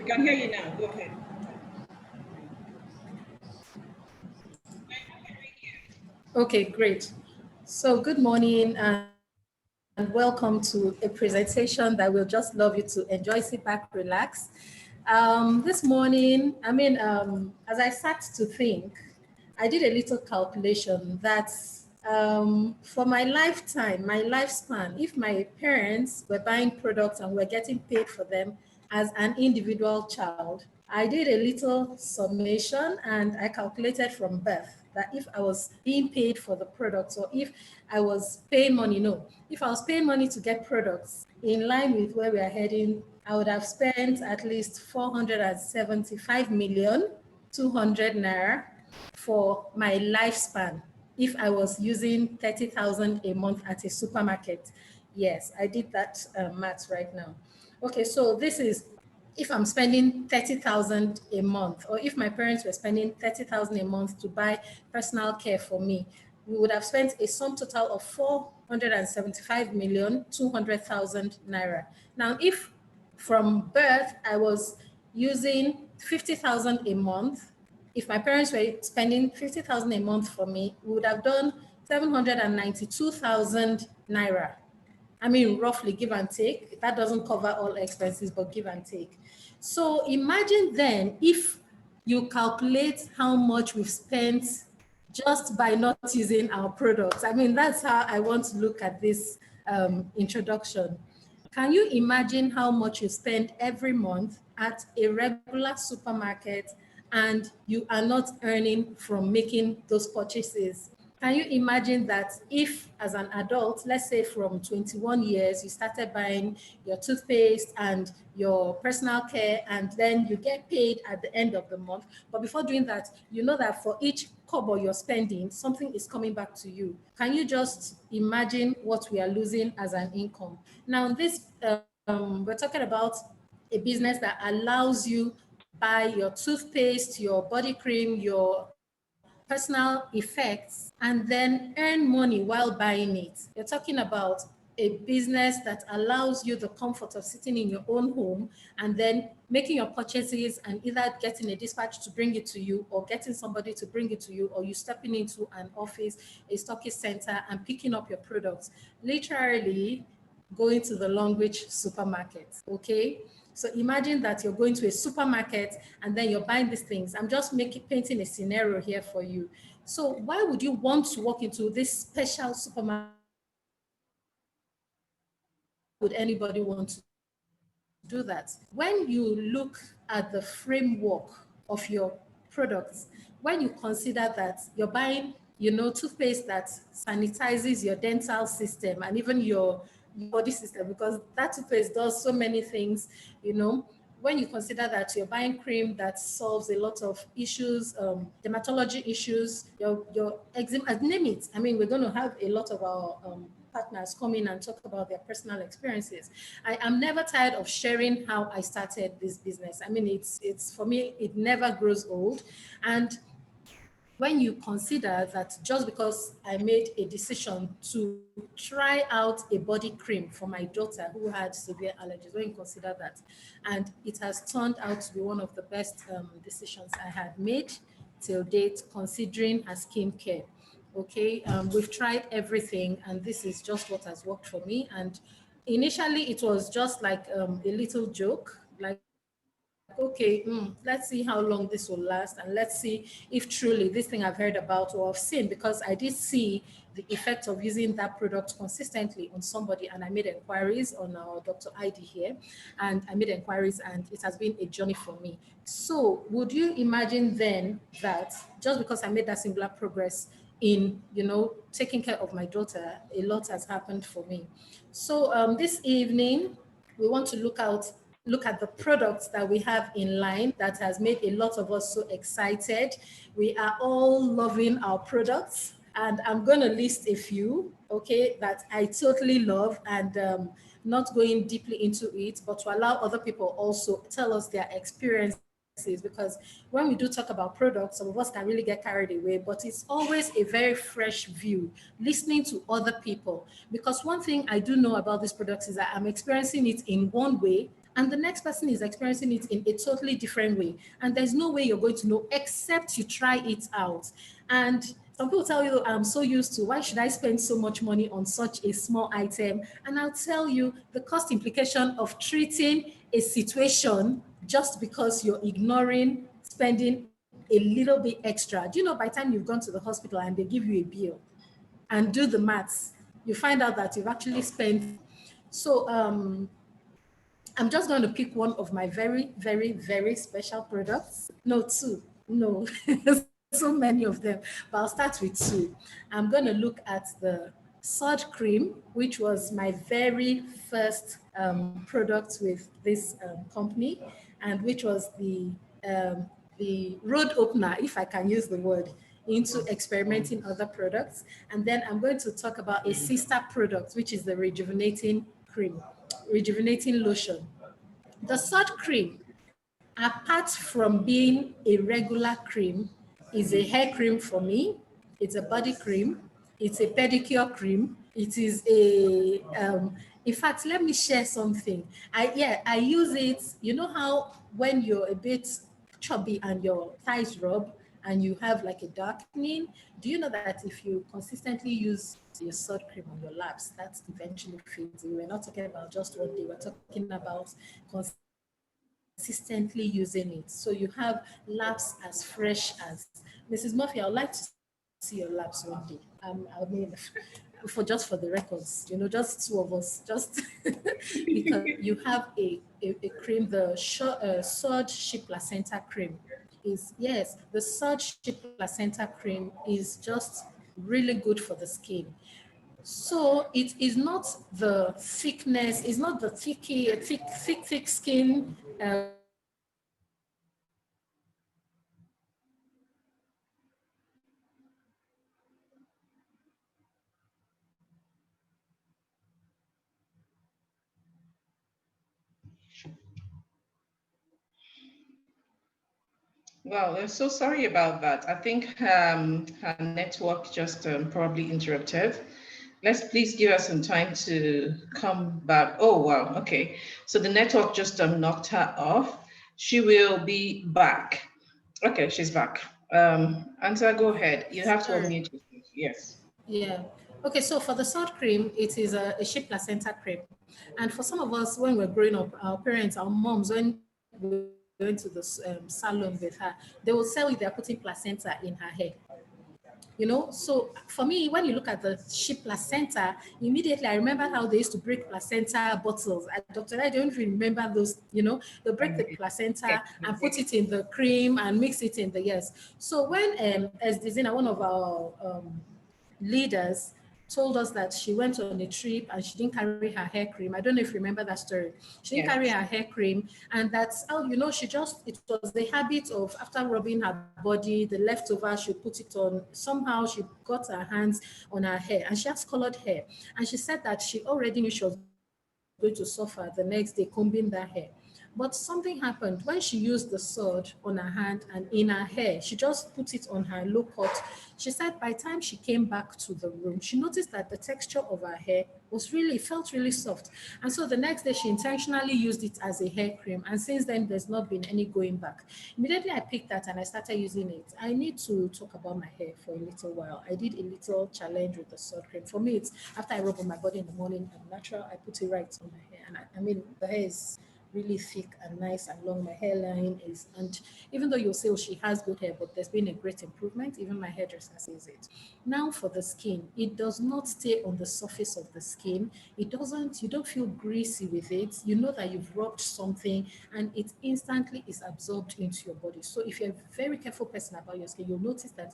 can hear you now. Go ahead. Okay, great. So good morning and welcome to a presentation that will just love you to enjoy, sit back, relax. This morning, as I sat to think, I did a little calculation that for my lifetime, my lifespan, if my parents were buying products and were getting paid for them as an individual child, I did a little summation and I calculated from birth that if I was being paid for the products or if I was paying money, no, if I was paying money to get products in line with where we are heading, I would have spent at least 475 million 200 naira for my lifespan if I was using 30,000 a month at a supermarket. Yes, I did that math right now. Okay, so this is if I'm spending 30,000 a month, or if my parents were spending 30,000 a month to buy personal care for me, we would have spent a sum total of 475 million 200,000 naira. Now, if from birth I was using 50,000 a month, if my parents were spending 50,000 a month for me, we would have done 792,000 naira. I mean, roughly give and take. That doesn't cover all expenses, but give and take. So imagine then if you calculate how much we've spent just by not using our products. I mean, that's how I want to look at this introduction. Can you imagine how much you spend every month at a regular supermarket and you are not earning from making those purchases? Can you imagine that if, as an adult, let's say from 21 years, you started buying your toothpaste and your personal care, and then you get paid at the end of the month. But before doing that, you know that for each kobo you're spending, something is coming back to you. Can you just imagine what we are losing as an income? Now, we're talking about a business that allows you buy your toothpaste, your body cream, your personal effects, and then earn money while buying it. You're talking about a business that allows you the comfort of sitting in your own home and then making your purchases and either getting a dispatch to bring it to you or getting somebody to bring it to you, or you stepping into an office, a stockist center, and picking up your products. Literally going to the Longreach supermarket, okay? So imagine that you're going to a supermarket and then you're buying these things. I'm just painting a scenario here for you. So why would you want to walk into this special supermarket? Would anybody want to do that? When you look at the framework of your products, when you consider that you're buying, toothpaste that sanitizes your dental system and even your body system, because that toothpaste does so many things, when you consider that you're buying cream that solves a lot of issues, dermatology issues, your eczema, name it. I mean, we're going to have a lot of our partners come in and talk about their personal experiences. I am never tired of sharing how I started this business. I mean, it's for me, it never grows old. And when you consider that just because I made a decision to try out a body cream for my daughter who had severe allergies, when you consider that, and it has turned out to be one of the best decisions I had made till date, considering her skin care. Okay, we've tried everything, and this is just what has worked for me. And initially, it was just like a little joke, like, okay, let's see how long this will last, and let's see if truly this thing I've heard about or I've seen, because I did see the effect of using that product consistently on somebody, and I made inquiries on our Dr. ID here, and I made inquiries, and it has been a journey for me. So would you imagine then that just because I made that singular progress in, taking care of my daughter, a lot has happened for me. So this evening, we want to look at the products that we have in line that has made a lot of us so excited. We are all loving our products, and I'm going to list a few, okay, that I totally love, and not going deeply into it, but to allow other people also tell us their experiences, because when we do talk about products, some of us can really get carried away, but it's always a very fresh view, listening to other people. Because one thing I do know about these products is that I'm experiencing it in one way, and the next person is experiencing it in a totally different way. And there's no way you're going to know except you try it out. And some people tell you, I'm so used to, why should I spend so much money on such a small item? And I'll tell you the cost implication of treating a situation just because you're ignoring spending a little bit extra. Do you know by the time you've gone to the hospital and they give you a bill and do the maths, you find out that you've actually spent. So I'm just going to pick one of my very, very, very special products. No, two. No, so many of them. But I'll start with two. I'm going to look at the sod cream, which was my very first product with this company, and which was the road opener, if I can use the word, into experimenting other products. And then I'm going to talk about a sister product, which is the rejuvenating cream, rejuvenating lotion. The salt cream, apart from being a regular cream, is a hair cream for me. It's a body cream. It's a pedicure cream. It is in fact, let me share something. I use it. You know how when you're a bit chubby and your thighs rub and you have like a darkening, do you know that if you consistently use your salt cream on your laps, that eventually fades? We're not talking about just one day, we're talking about consistently using it. So you have laps as fresh as Mrs. Murphy. I would like to see your laps one day. I mean, for just for the records, just two of us, just because you have a cream, the Surge Shea Placenta cream is, yes, the Surge Shea Placenta cream is just really good for the skin. So it is not the thickness, it's not the thick skin cream that you use for everybody. It's just the soft Well, I'm so sorry about that. I think her network just probably interrupted. Let's please give us some time to come back. Oh, wow. Okay. So the network just knocked her off. She will be back. Okay, she's back. Answer, go ahead. You have to Sorry. unmute yourself. Yes. Yeah. Okay, so for the salt cream, it is a shea placenta cream. And for some of us, when we're growing up, our parents, our moms, when we went to the salon with her, they will tell you they're putting placenta in her hair. So for me, when you look at the sheep placenta, immediately I remember how they used to break placenta bottles. Dr. I don't even remember those. They break the placenta and put it in the cream and mix it in the, yes. So when as Dizina, one of our leaders, told us that she went on a trip and she didn't carry her hair cream. I don't know if you remember that story. She didn't carry Yes. her hair cream, and that's how, it was the habit of, after rubbing her body, the leftover, she put it on. Somehow she got her hands on her hair, and she has colored hair. And she said that she already knew she was going to suffer the next day combing that hair. But something happened when she used the sword on her hand and in her hair. She just put it on her low cut. She said by the time she came back to the room, she noticed that the texture of her hair felt really soft. And so the next day she intentionally used it as a hair cream. And since then, there's not been any going back. Immediately I picked that and I started using it. I need to talk about my hair for a little while. I did a little challenge with the sword cream. For me, it's after I rub on my body in the morning, I'm natural, I put it right on my hair. And I mean, the hair is really thick and nice and long. My hairline is, and even though you'll say, oh, she has good hair, but there's been a great improvement. Even my hairdresser says it. Now for the skin, it does not stay on the surface of the skin. You don't feel greasy with it. You know that you've rubbed something and it instantly is absorbed into your body. So if you're a very careful person about your skin, you'll notice that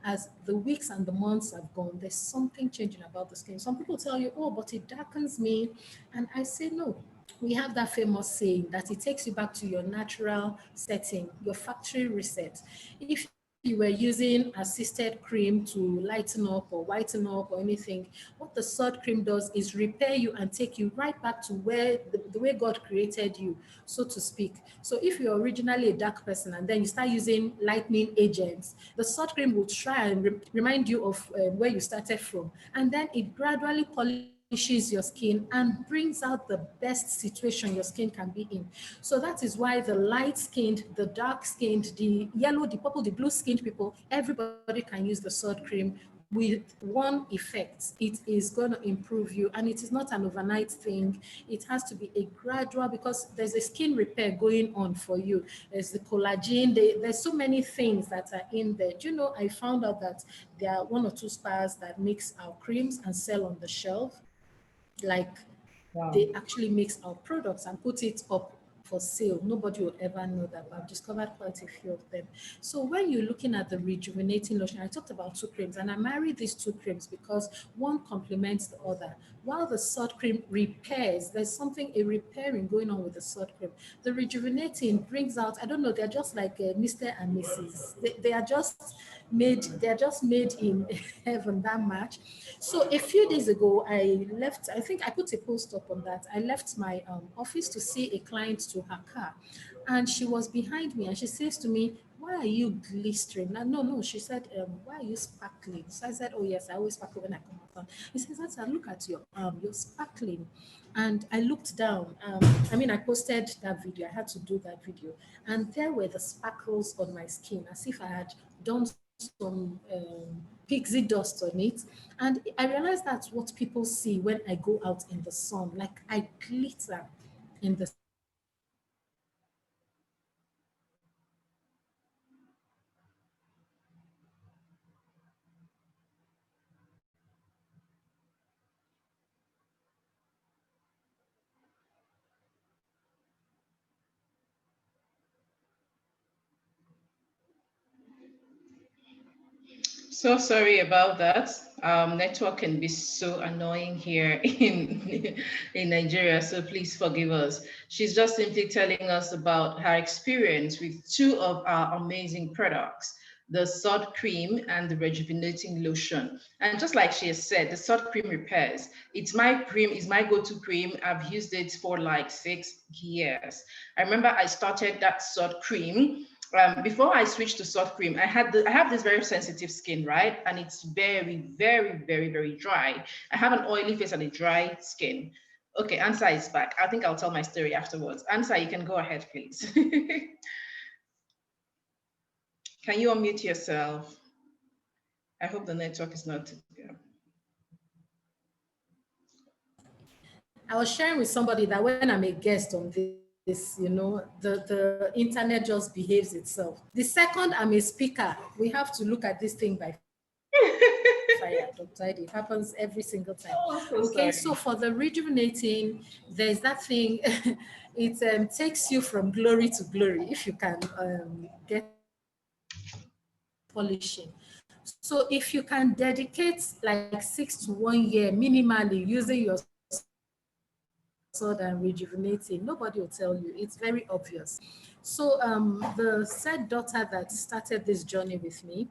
as the weeks and the months have gone, there's something changing about the skin. Some people tell you, oh, but it darkens me. And I say, no, we have that famous saying that it takes you back to your natural setting, your factory reset. If you were using assisted cream to lighten up or whiten up or anything, what the salt cream does is repair you and take you right back to where the way God created you, so to speak. So if you're originally a dark person and then you start using lightening agents, the salt cream will try and remind you of where you started from. And then it gradually polishes polishes your skin and brings out the best situation your skin can be in. So that is why the light skinned, the dark skinned, the yellow, the purple, the blue skinned people, everybody can use the sod cream with one effect. It is going to improve you, and it is not an overnight thing. It has to be a gradual, because there's a skin repair going on for you. There's the collagen, there's so many things that are in there. Do you know, I found out that there are one or two spas that mix our creams and sell on the shelf. Like, Wow. they actually mix our products and put it up for sale. Nobody will ever know that, but I've discovered quite a few of them. So when you're looking at the rejuvenating lotion, I talked about two creams, and I married these two creams because one complements the other. While the sod cream repairs, there's something, a repairing going on with the sod cream. The rejuvenating brings out, I don't know, they're just like Mr. and Mrs. They are just made, they're just made in heaven, that much. So a few days ago, I left, I think I put a post up on that. I left my office to see a client to her car, and she was behind me, and she says to me, "Why are you glistering?" No, no, she said, "Why are you sparkling?" So I said, "Oh yes, I always sparkle when I come out." He says, "That's, look at your arm, you're sparkling." And I looked down. I mean, I posted that video. I had to do that video, and there were the sparkles on my skin, as if I had done some pixie dust on it. And I realized that's what people see when I go out in the sun. Like, I glitter in the sun. So when you look at the rejuvenating lotion, it brings out the best situation your skin can be in. So when you look at the So sorry about that. Network can be so annoying here in Nigeria, so please forgive us. She's just simply telling us about her experience with two of our amazing products, the sod cream and the rejuvenating lotion. And just like she has said, the sod cream repairs. It's my cream, is my go-to cream. I've used it for like 6 years. I remember I started that sod cream before I switched to sod cream. I have this very sensitive skin, right? And it's very, very, very, very dry. I have an oily face and a dry skin. Okay, Ansa is back. I think I'll tell my story afterwards. Ansa, you can go ahead, please. Can you unmute yourself? I hope the network is not. Yeah. I was sharing with somebody that when I'm a guest on this, the internet just behaves itself. The second I'm a speaker, we have to look at this thing by fire. Don't hide. It happens every single time. Oh, I'm Okay, so so for sorry. the rejuvenating, there's that thing. It takes you from glory to glory if you can get polishing. So if you can dedicate like 6 to 1 year minimally using your sword and rejuvenating, nobody will tell you. It's very obvious. So the said daughter that started this journey with me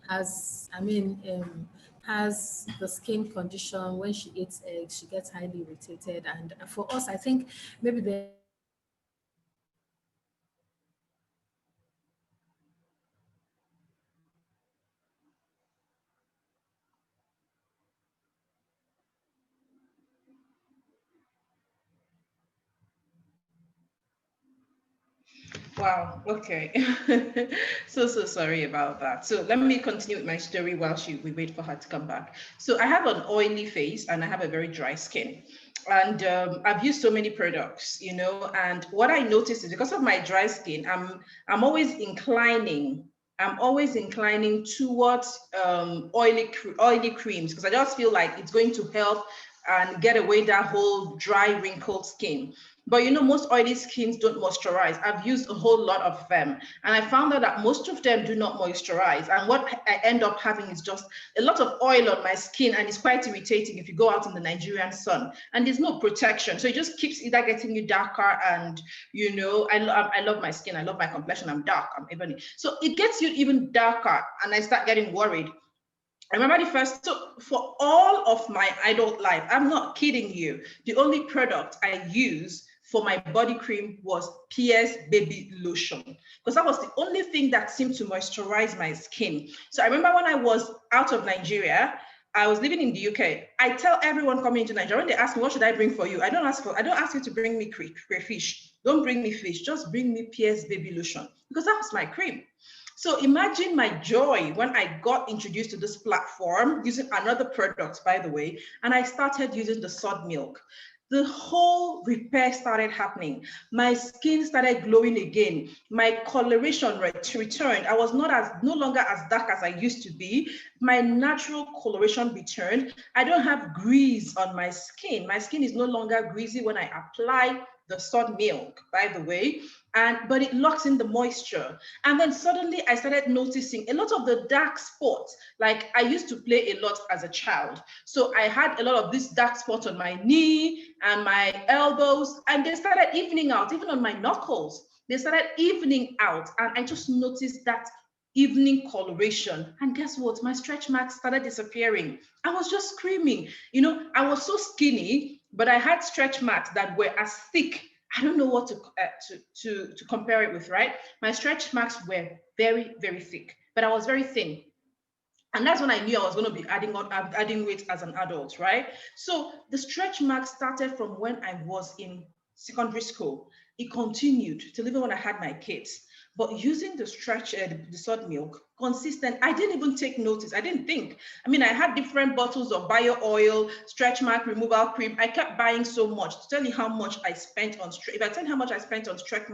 has the skin condition. When she eats eggs, she gets highly irritated. And for us, I think maybe the experience we had with her was that she Wow. Okay. So sorry about that. So let me continue with my story while we wait for her to come back. So I have an oily face and I have a very dry skin, and I've used so many products, And what I noticed is because of my dry skin, I'm always inclining. I'm always inclining towards oily creams because I just feel like it's going to help and get away that whole dry, wrinkled skin. But most oily skins don't moisturize. I've used a whole lot of them, and I found out that most of them do not moisturize. And what I end up having is just a lot of oil on my skin, and it's quite irritating if you go out in the Nigerian sun. And there's no protection, so it just keeps either getting you darker, and I love my skin, I love my complexion. I'm dark, I'm ebony, so it gets you even darker, and I start getting worried. I remember so for all of my adult life, I'm not kidding you, the only product I use for my body cream was PS baby lotion, because that was the only thing that seemed to moisturize my skin. So I remember when I was out of Nigeria, I was living in the UK. I tell everyone coming into Nigeria, when they ask me, what should I bring for you? I don't ask you to bring me crayfish. Don't bring me fish. Just bring me Pierce baby lotion, because that was my cream. So imagine my joy when I got introduced to this platform using another product, by the way, and I started using the sod milk. The whole repair started happening. My skin started glowing again. My coloration returned. I was no longer as dark as I used to be. My natural coloration returned. I don't have grease on my skin. My skin is no longer greasy when I apply the sod milk, by the way, but it locks in the moisture. And then suddenly I started noticing a lot of the dark spots. Like, I used to play a lot as a child, so I had a lot of these dark spots on my knee and my elbows, and they started evening out, even on my knuckles. They started evening out, and I just noticed that evening coloration. And guess what? My stretch marks started disappearing. I was just screaming. You know, I was so skinny, but I had stretch marks that were as thick. I don't know what to compare it with, right? My stretch marks were very, very thick, but I was very thin. And that's when I knew I was going to be adding weight as an adult, right? So the stretch marks started from when I was in secondary school. It continued till even when I had my kids. But using the sod milk, consistent, I didn't even take notice. I didn't think. I mean, I had different bottles of bio oil, stretch mark removal cream. I kept buying so much. To tell you how much I spent on, if I tell you how much I spent on stretch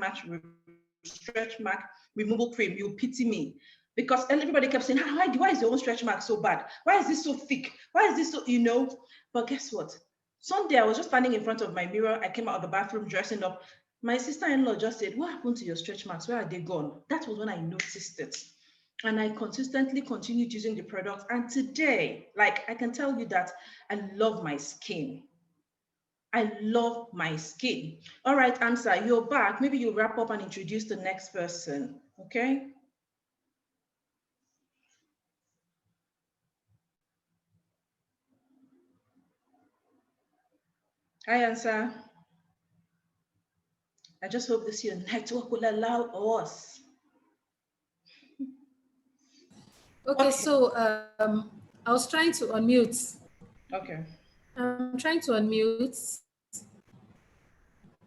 mark removal cream, you'll pity me, because everybody kept saying, why is your own stretch mark so bad? Why is this so thick? Why is this so, you know? But guess what? Sunday, I was just standing in front of my mirror. I came out of the bathroom dressing up. My sister-in-law just said, what happened to your stretch marks? Where are they gone? That was when I noticed it. And I consistently continued using the product. And today, like, I can tell you that I love my skin. I love my skin. All right, Answer, you're back. Maybe you'll wrap up and introduce the next person, okay? Hi, Answer. I just hope this your network will allow us. Okay, so I was trying to unmute. Okay. I'm trying to unmute.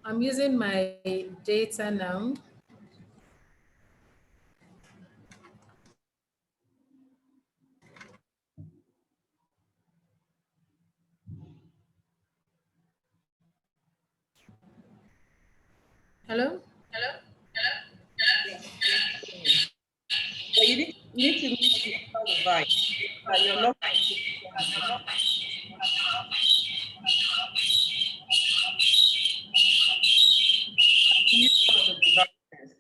I'm using my data now. Hello? Yes, yes. But you need to mute the other device. You're not consistent. Mute one of the devices.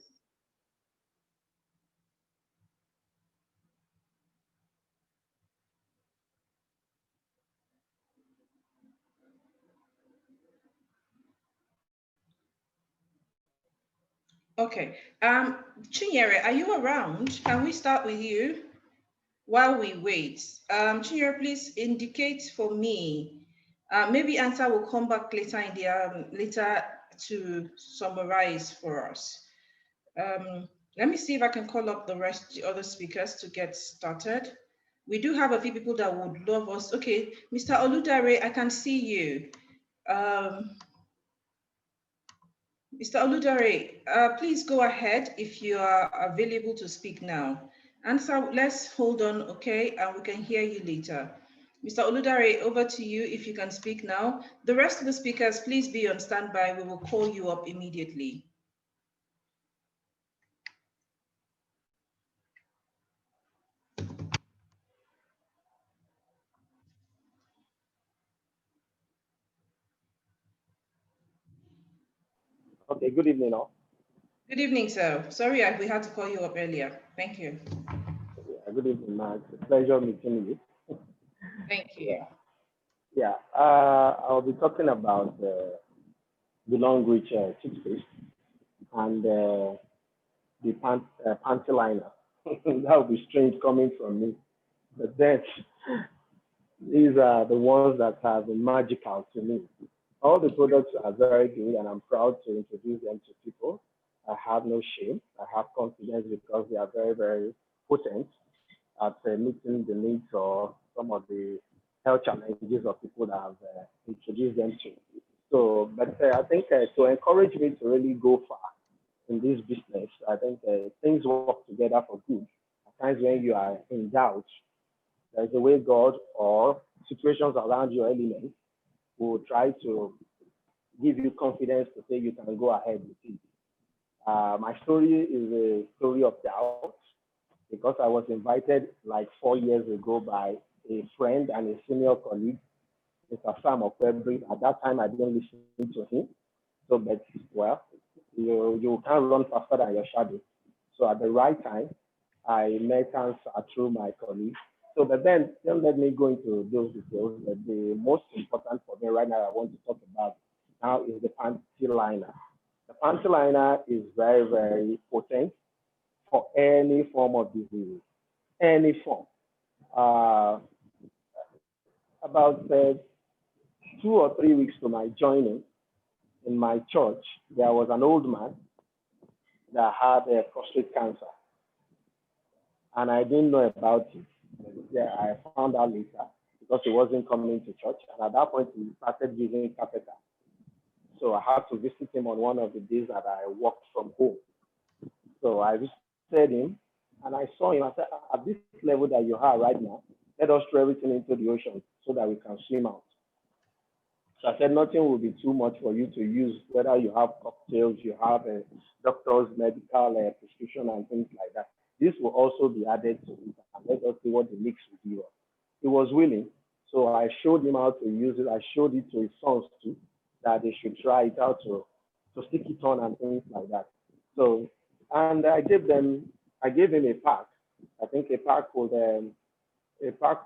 Okay. Chinyere, are you around? Can we start with you while we wait? Chinyere, please indicate for me. Maybe Answer will come back later in the later to summarize for us. Let me see if I can call up the other speakers to get started. We do have a few people that would love us. Okay, Mr. Oludare, I can see you. Mr. Oludare, please go ahead if you are available to speak now. Answer, let's hold on, okay, and we can hear you later. Mr. Oludare, over to you if you can speak now. The rest of the speakers, please be on standby. We will call you up immediately. Okay, good evening all. Good evening, sir. Sorry we had to call you up earlier. Thank you. Yeah, good evening, Max. It's a pleasure meeting you. Thank you. Yeah, I'll be talking about the long reach toothpaste and the panty liner. That would be strange coming from me. But then, these are the ones that have been magical to me. All the products are very good, and I'm proud to introduce them to people. I have no shame. I have confidence because they are very, very potent at meeting the needs or some of the health challenges of people that have introduced them to. So, but I think to encourage me to really go far in this business, I think things work together for good. At times when you are in doubt, there's a way God or situations around your element will try to give you confidence to say you can go ahead with it. My story is a story of doubt because I was invited like 4 years ago by a friend and a senior colleague, Mr. Sam of February. At that time, I didn't listen to him. So, but well, you can't run faster than your shadow. So at the right time, I met answer through my colleague. So, but then don't let me go into those details. But the most important for me right now, I want to talk about now is the panty liner. The panty liner is very, very potent for any form of disease, any form. Uh, about 2 or 3 weeks to my joining in my church, there was an old man that had prostate cancer, and I didn't know about it. Yeah, I found out later because he wasn't coming to church, and at that point he started using catheter. So I had to visit him on one of the days that I worked from home. So I visited him, and I saw him. I said, at this level that you are right now, let us throw everything into the ocean so that we can swim out. So I said, nothing will be too much for you to use, whether you have cocktails, you have a doctor's medical prescription and things like that. This will also be added to it, and let us see what the mix will give us. He was willing, so I showed him how to use it. I showed it to his sons too, that they should try it out to stick it on and things like that. So, and I gave him a pack. I think a pack would, a pack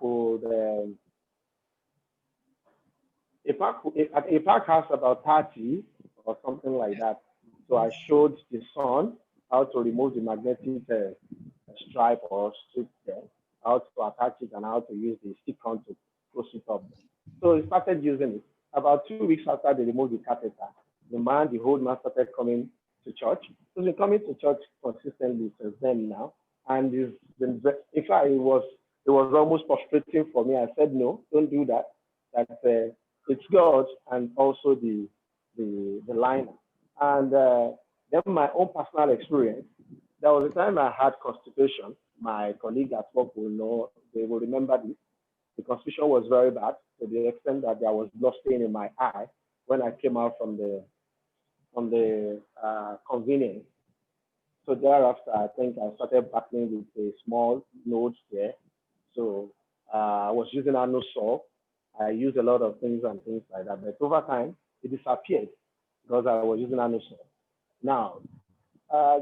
has about 30 or something like that. So I showed the son how to remove the magnetic stripe or strip there, how to attach it, and how to use the stick on to close it up. So he started using it. About 2 weeks after they removed the catheter, the old man started coming to church. He's been coming to church consistently since then now. And he's been, in fact, it was almost frustrating for me. I said, no, don't do that. That it's God and also the liner. And then my own personal experience, there was a time I had constipation. My colleague at work will know, they will remember this. The constipation was very bad to the extent that there was blood stain in my eye when I came out from the convenience. So thereafter, I think I started battling with a small node there. So I was using anosol. I used a lot of things and things like that. But over time, it disappeared because I was using anosol. Now,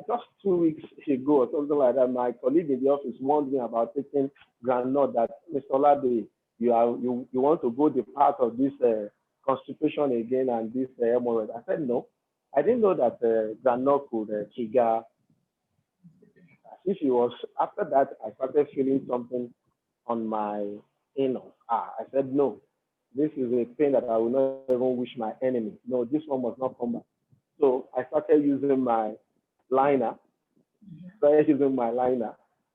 just 2 weeks ago or something like that, my colleague in the office warned me about taking granite that, Mr. Olade, you want to go the path of this constipation again and this hemorrhoid. I said, no. I didn't know that granite could trigger. If it was after that, I started feeling something on my anus. I said, no, this is a pain that I will not even wish my enemy. No, this one must not come back. So I started using my liner.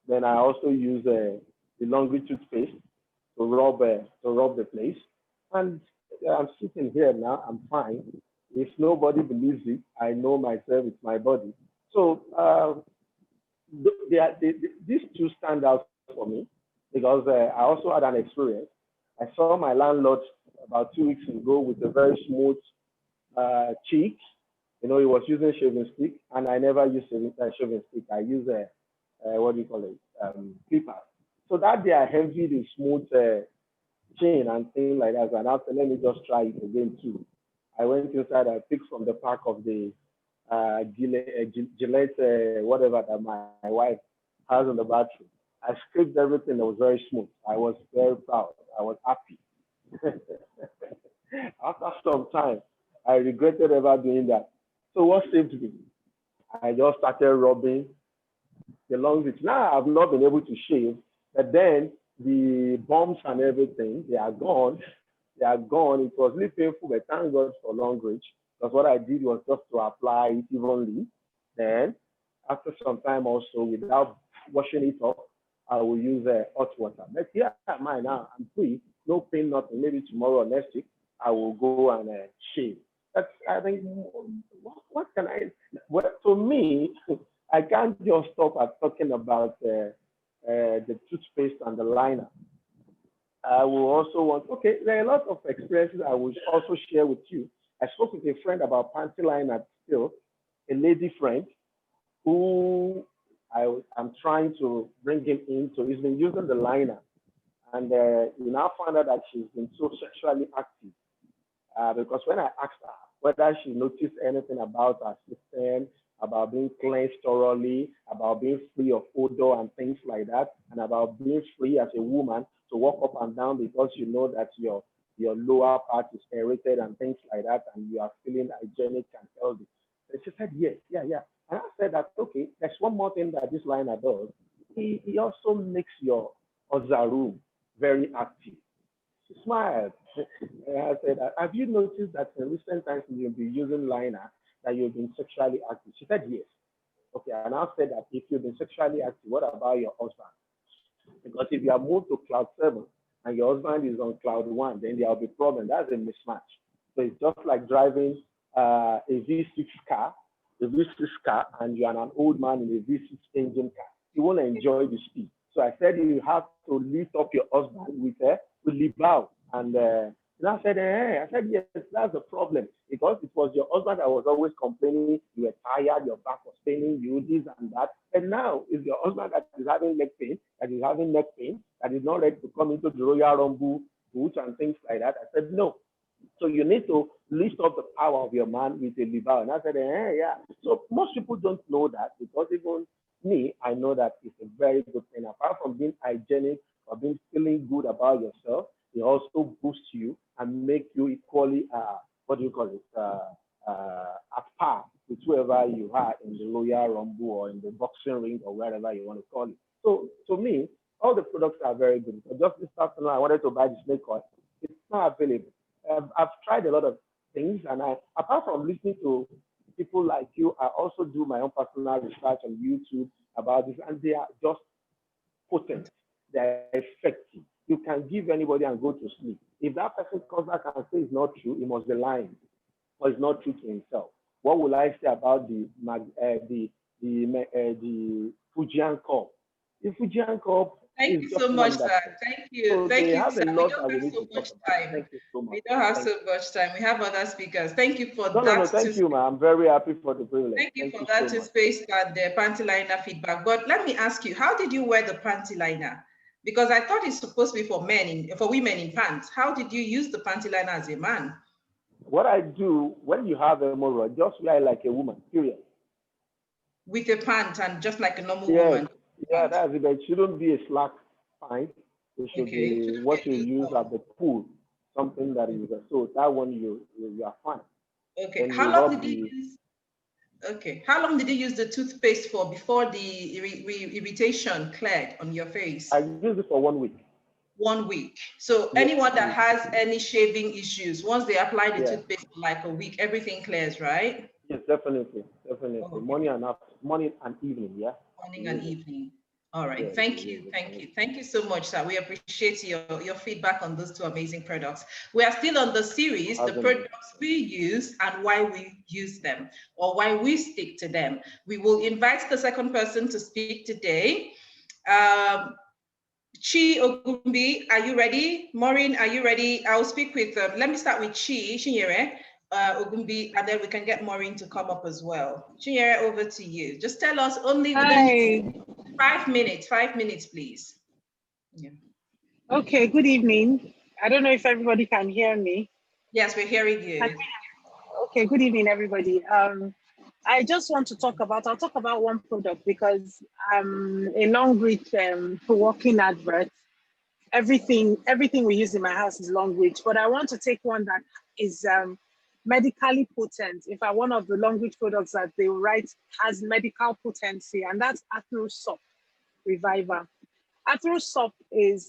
Then I also use the laundry toothpaste to rub the place. And I'm sitting here now. I'm fine. If nobody believes it, I know myself. It's my body. So these two stand out for me because I also had an experience. I saw my landlord about 2 weeks ago with a very smooth cheek. You know, he was using shaving stick, and I never use shaving stick. I use what do you call it, clipper. So that day I envied the smooth chin and things like that. And after, let me just try it again too. I went inside. I picked from the pack of the Gillette, whatever that my wife has in the bathroom. I scraped everything that was very smooth. I was very proud. I was happy. After some time, I regretted ever doing that. So what saved me? I just started rubbing the long reach. Now I've not been able to shave, but then the bumps and everything, they are gone. They are gone. It was really painful, but thank God for long reach. Because what I did was just to apply it evenly. Then after some time also, without washing it off, I will use hot water. But here am I now, I'm free, no pain, nothing. Maybe tomorrow or next week, I will go and shave. That's, I think, what can I, well, to me, I can't just stop at talking about the toothpaste and the liner. I will also want, okay, there are a lot of experiences I will also share with you. I spoke with a friend about panty liner still, a lady friend who I'm trying to bring him into. He's been using the liner, and we now found out that she's been so sexually active. Because when I asked her whether she noticed anything about her system, about being cleansed thoroughly, about being free of odor and things like that, and about being free as a woman to walk up and down because you know that your lower part is aerated and things like that, and you are feeling hygienic and healthy. And she said, yes, yeah, yeah. And I said that, okay, there's one more thing that this liner does. He also makes your other room very active. She smiled. And I said, have you noticed that in recent times you've been using liner that you've been sexually active? She said, yes. Okay, and I said that if you've been sexually active, what about your husband? Because if you are moved to cloud 7 and your husband is on cloud 1, then there will be problem. That's a mismatch. So it's just like driving a V6 car, and you're an old man in a V6 engine car. You won't enjoy the speed. So I said you have to lift up your husband with libao. And I said, hey, I said, yes, that's the problem. Because it was your husband that was always complaining, you were tired, your back was paining you, this and that. And now it's your husband that is having leg pain, that is having neck pain, that is not ready to come into the Royal Rumble boots and things like that. I said, no. So you need to lift up the power of your man with a liver. And I said, yeah. So most people don't know that because even me, I know that it's a very good thing. Apart from being hygienic or being feeling good about yourself, it also boosts you and make you equally, what do you call it, at par with whoever you are in the Royal Rumble or in the boxing ring or wherever you want to call it. So to me, all the products are very good. So just this afternoon, I wanted to buy the snake oil. It's not available. I've tried a lot of things, and apart from listening to people like you, I also do my own personal research on YouTube about this, and they are just potent. They are effective. You can give anybody and go to sleep. If that person comes back and says it's not true, he must be lying, or it's not true to himself. What will I say about the Fujian Cup? The Fujian Cup Thank is you just so much, wonderful. sir. Thank you. So Thank they you, have sir. a We lot don't that we have need so to talk much about. time. Thank you so much. We don't have Thank so much time. We have other speakers. Thank you for No, that. thank you, ma'am. I'm very happy for the privilege. Thank you Thank for you that so much. space and the panty liner feedback. But let me ask you, how did you wear the panty liner? Because I thought it's supposed to be for for women in pants. How did you use the panty liner as a man? What I do when you have a moral, just wear like a woman, period. With a pant and just like a normal Yes, woman. yeah, Pant. that's it. But it shouldn't be a slack pint. It should Okay. be what you use at the pool, something that is so that one you are fine. Okay. Then How you long rub did you the. use? Okay. How long did you use the toothpaste for before the irritation cleared on your face? I use it for 1 week. 1 week. So Yes, anyone that 1 week. has any shaving issues, once they apply the Yeah. toothpaste for like a week, everything clears, right? Yes, definitely, definitely. Okay. Morning and evening. Yeah. Morning You and use it. evening. All right. Yeah, Thank you you. use it. Thank you. Thank you so much, sir. We appreciate your feedback on those two amazing products. We are still on the series, the Having me. products we use and why we use them or why we stick to them. We will invite the second person to speak today. Chi Ogumbi, are you ready? Maureen, are you ready? I'll speak with, let me start with Chi, Chinyere, Ogumbi, and then we can get Maureen to come up as well. Chinyere, over to you. Just tell us only Hi. within 5 minutes, please. Yeah. Okay, good evening. I don't know if everybody can hear me. Yes, we're hearing you. Okay, good evening, everybody. I just want to I'll talk about one product because I'm a long reach working advert. Everything we use in my house is long reach, but I want to take one that is medically potent. In fact, one of the long reach products that they write has medical potency, and that's Athro Soap Reviver. Athro Soap is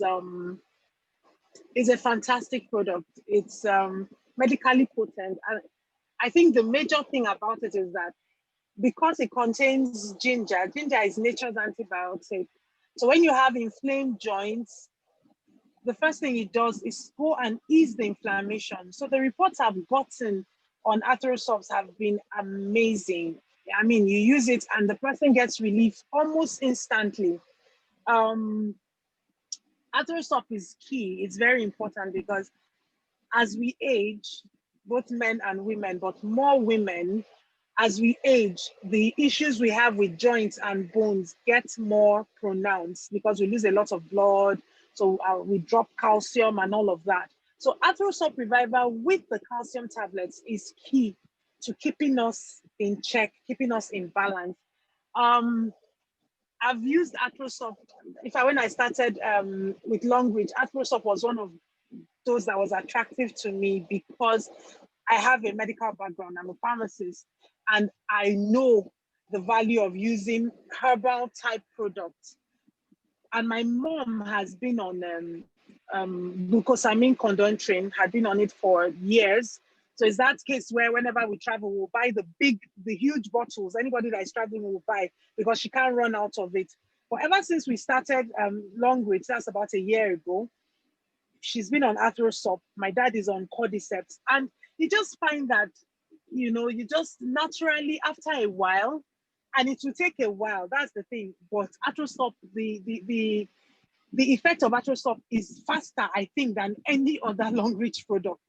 a fantastic product. It's medically potent. And I think the major thing about it is that because it contains ginger is nature's antibiotic. So when you have inflamed joints, the first thing it does is go and ease the inflammation. So the reports I've gotten on arthrosofts have been amazing. I mean, you use it and the person gets relief almost instantly. Arthrosop is key. It's very important because as we age, both men and women, but more women, as we age, the issues we have with joints and bones get more pronounced because we lose a lot of blood. So we drop calcium and all of that. So arthrosop revival with the calcium tablets is key to keeping us in check, keeping us in balance. I've used arthrosop. When I started with Longreach, arthrosop was one of those that was attractive to me because I have a medical background. I'm a pharmacist, and I know the value of using herbal type products. And my mom has been on glucosamine condensate, had been on it for years. So it's that case where whenever we travel, we'll buy the huge bottles. Anybody that is traveling will buy because she can't run out of it. But ever since we started Longreach, that's about a year ago, she's been on arthrosop. My dad is on cordyceps. And you just find that, you just naturally, after a while, and it will take a while, that's the thing. But arthrosop, the effect of arthrosop is faster, I think, than any other Longreach product,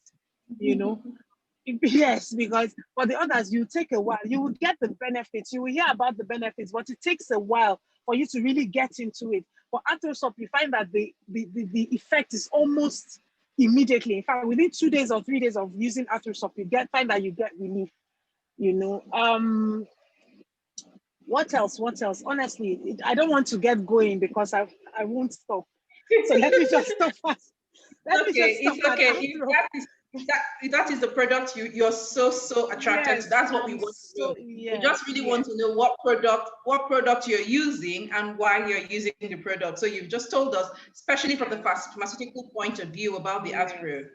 Yes, because for the others, you take a while. You will get the benefits. You will hear about the benefits, but it takes a while for you to really get into it. For arthrosop, you find that the effect is almost immediately. In fact, within 2 days or 3 days of using arthrosop, find that you get relief. What else? Honestly, I don't want to get going because I won't stop. So let me just stop us. It's okay. That is the product you're so attracted to. That's what we want to know. We just really want to know what product you're using and why you're using the product. So you've just told us, especially from the pharmaceutical point of view, about the arthro.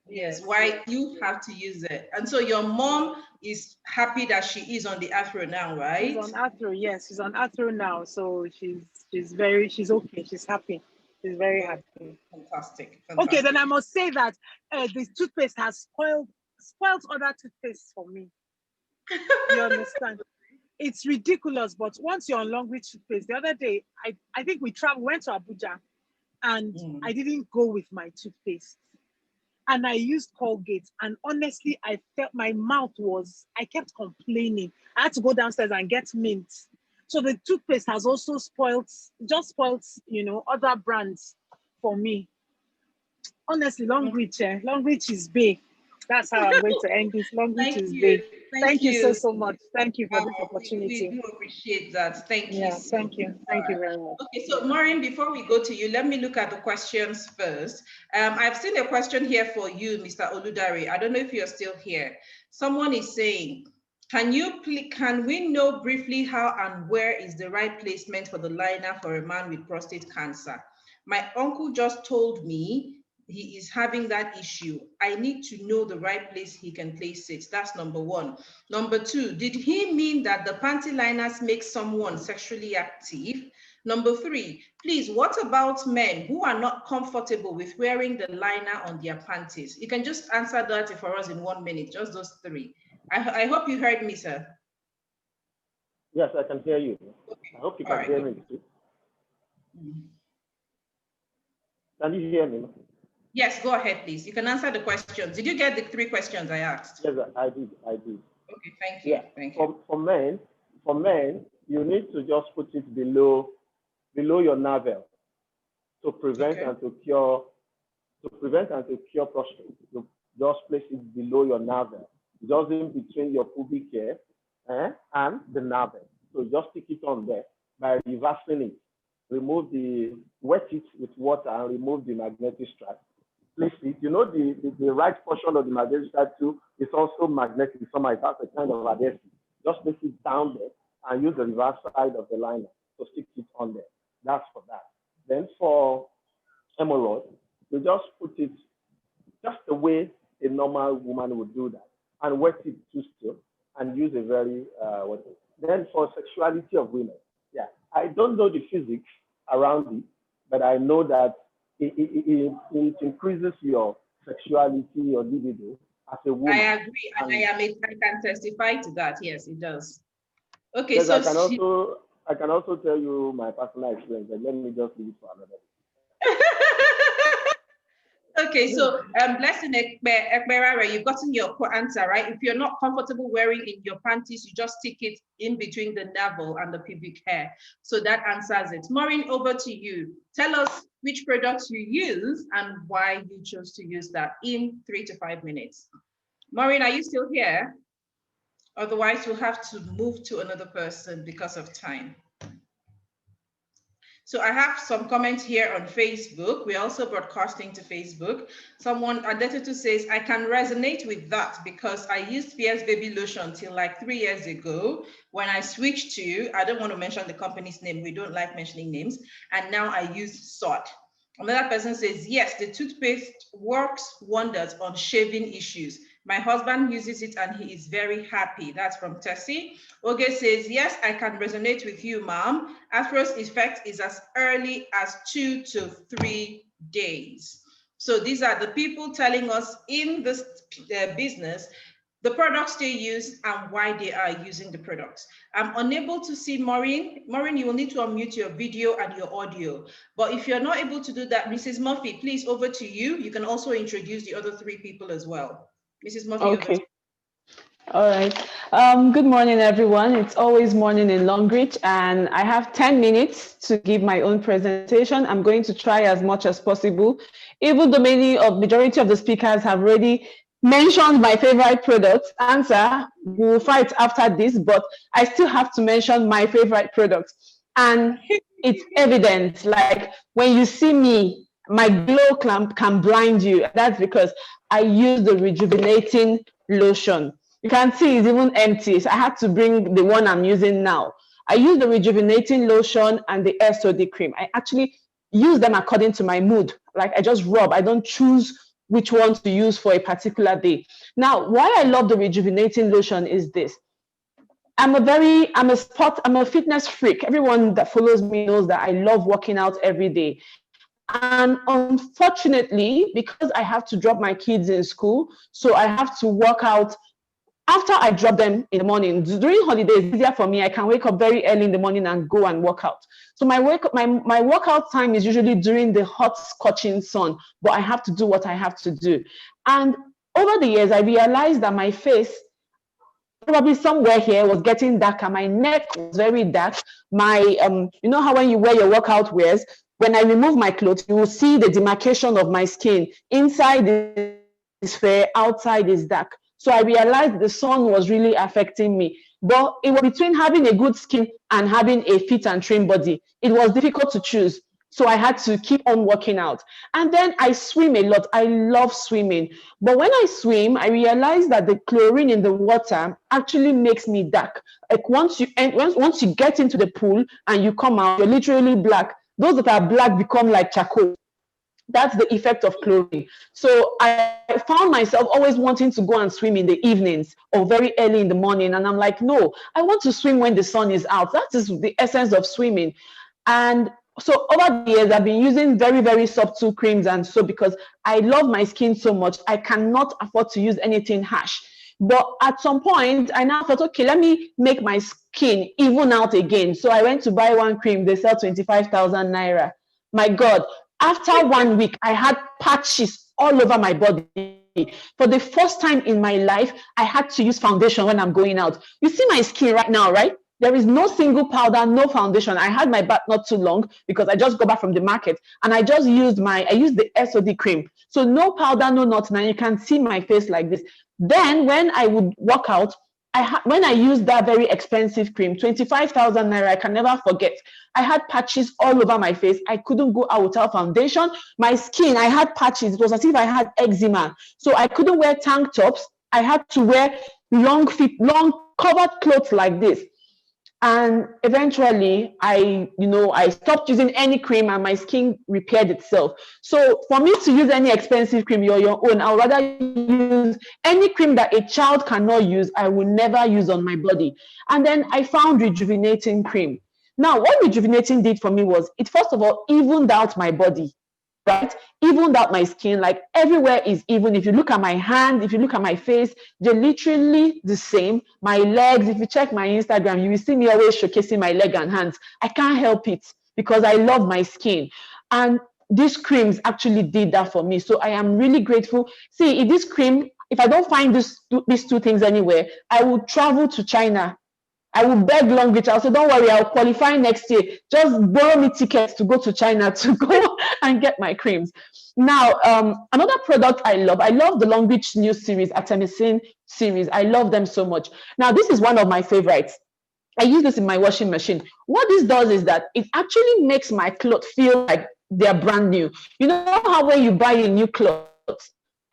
Yes, why you have to use it. And so your mom is happy that she is on the arthro now, right? She's on arthro, yes. She's on arthro now. So she's okay. She's happy. She's very happy. Fantastic. Okay, then I must say that the toothpaste has spoiled other toothpastes for me. You understand? It's ridiculous, but once you're on Longreach toothpaste, the other day, I think we went to Abuja, and I didn't go with my toothpaste. And I used Colgate, and honestly, I felt my mouth I kept complaining. I had to go downstairs and get mint. So the toothpaste has also spoiled, other brands for me. Honestly, Longreach is big. That's how I'm going to end this. Longreach is big. Thank you so much. Thank you for this opportunity. We do appreciate that. Thank you. Thank you. Thank you very much. Okay, so Maureen, before we go to you, let me look at the questions first. I've seen a question here for you, Mr. Oludare. I don't know if you're still here. Someone is saying, can we know briefly how and where is the right placement for the liner for a man with prostate cancer? My uncle just told me he is having that issue. I need to know the right place he can place it. That's number one. Number two, did he mean that the panty liners make someone sexually active? Number three, please, what about men who are not comfortable with wearing the liner on their panties? You can just answer that for us in 1 minute, just those three. I hope you heard me, sir. Yes, I can hear you. I hope you can hear me too. Can you hear me? Yes, go ahead, please. You can answer the questions. Did you get the 3 questions I asked? Yes, I did. Okay, thank you. Yeah. Thank you. For men, you need to just put it below your navel to prevent and to cure prostate. You just place it below your navel, just in between your pubic hair and the navel. So just stick it on there by reversing it. Wet it with water and remove the magnetic strap. Place it. The right portion of the magnetic strap too is also magnetic. Somehow it has a kind of adhesive. Just place it down there and use the reverse side of the liner to stick it on there. That's for that. Then for hemorrhoid, you just put it just the way a normal woman would do that and wet it too still and use a very Then for sexuality of women, I don't know the physics around it, but I know that it increases your sexuality, your libido as a woman. I agree, and I can testify to that. Yes, it does. Okay, Yes, so I can also tell you my personal experience, but let me just leave it for another day. Okay, so Blessing Ekberare, you've gotten your answer, right? If you're not comfortable wearing in your panties, you just stick it in between the navel and the pubic hair. So that answers it. Maureen, over to you. Tell us which products you use and why you chose to use that in 3 to 5 minutes. Maureen, are you still here? Otherwise, we'll have to move to another person because of time. So I have some comments here on Facebook. We're also broadcasting to Facebook. Someone, Adetutu says, I can resonate with that because I used PS Baby Lotion till like 3 years ago. When I switched to, I don't want to mention the company's name. We don't like mentioning names. And now I use salt. Another person says, yes, the toothpaste works wonders on shaving issues. My husband uses it and he is very happy. That's from Tessie. Oge says, yes, I can resonate with you, ma'am. Afro's effect is as early as 2 to 3 days. So these are the people telling us in this business the products they use and why they are using the products. I'm unable to see Maureen. Maureen, you will need to unmute your video and your audio. But if you're not able to do that, Mrs. Murphy, please, over to you. You can also introduce the other 3 people as well. Mrs. Murphy, over to you. All right. Good morning, everyone. It's always morning in Longreach, and I have 10 minutes to give my own presentation. I'm going to try as much as possible, even though majority of the speakers have already mentioned my favorite products. Answer, we'll fight after this, but I still have to mention my favorite products. And it's evident, like when you see me, my glow clamp can blind you. That's because I use the rejuvenating lotion. You can see it's even empty. So I had to bring the one I'm using now. I use the rejuvenating lotion and the SOD cream. I actually use them according to my mood. Like I just rub. I don't choose which one to use for a particular day. Now, why I love the rejuvenating lotion is this. I'm a fitness freak. Everyone that follows me knows that I love working out every day. And unfortunately, because I have to drop my kids in school, so I have to work out after I drop them in the morning. During holidays, it's easier for me. I can wake up very early in the morning and go and work out. So my workout time is usually during the hot, scorching sun, but I have to do what I have to do. And over the years, I realized that my face, probably somewhere here, was getting darker. My neck was very dark. My, you know how when you wear your workout wears, when I remove my clothes, you will see the demarcation of my skin. Inside is fair, outside is dark. So I realized the sun was really affecting me. But it was between having a good skin and having a fit and trim body. It was difficult to choose. So I had to keep on working out. And then I swim a lot. I love swimming. But when I swim, I realized that the chlorine in the water actually makes me dark. Like once you get into the pool and you come out, you're literally black. Those that are black become like charcoal. That's the effect of chlorine. So I found myself always wanting to go and swim in the evenings or very early in the morning. And I'm like, no, I want to swim when the sun is out. That is the essence of swimming. And so over the years, I've been using very, very subtle creams and so because I love my skin so much, I cannot afford to use anything harsh. But at some point, I now thought, okay, let me make my skin even out again. So I went to buy one cream. They sell 25,000 naira. My God, after 1 week, I had patches all over my body. For the first time in my life, I had to use foundation when I'm going out. You see my skin right now, right? There is no single powder, no foundation. I had my back not too long because I just got back from the market and I just used the SOD cream. So no powder, no nothing. And you can see my face like this. Then when I would work out, when I used that very expensive cream, 25,000 naira, I can never forget. I had patches all over my face. I couldn't go out without foundation. My skin, I had patches. It was as if I had eczema. So I couldn't wear tank tops. I had to wear long covered clothes like this. And eventually I stopped using any cream and my skin repaired itself. So for me to use any expensive cream, your own, I would rather use any cream that a child cannot use. I will never use on my body. And then I found rejuvenating cream. Now, what rejuvenating did for me was, it first of all evened out my body, right? Evened out my skin, like everywhere is even. If you look at my hand, if you look at my face, they're literally the same. My legs, if you check my Instagram, you will see me always showcasing my leg and hands. I can't help it because I love my skin. And these creams actually did that for me. So I am really grateful. See, if this cream, if I don't find these two things anywhere, I will travel to China. I will beg Longreach. I'll say, don't worry, I'll qualify next year. Just borrow me tickets to go to China to go and get my creams. Now, another product I love the Longreach new series, Artemisinin series. I love them so much. Now, this is one of my favorites. I use this in my washing machine. What this does is that it actually makes my clothes feel like they're brand new. You know how when you buy a new clothes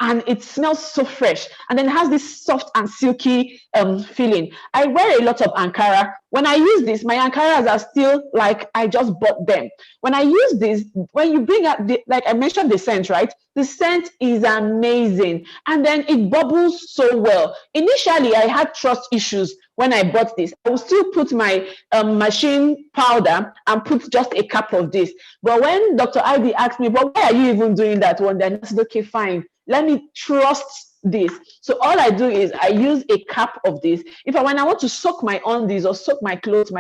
and it smells so fresh, and then it has this soft and silky feeling. I wear a lot of Ankara. When I use this, my Ankaras are still like I just bought them. When I use this, when you bring out, like I mentioned the scent, right? The scent is amazing. And then it bubbles so well. Initially, I had trust issues when I bought this. I would still put my machine powder and put just a cap of this. But when Dr. Ivy asked me, well, why are you even doing that one? Then I said, okay, fine. Let me trust this. So all I do is I use a cap of this. When I want to soak my undies or soak my clothes,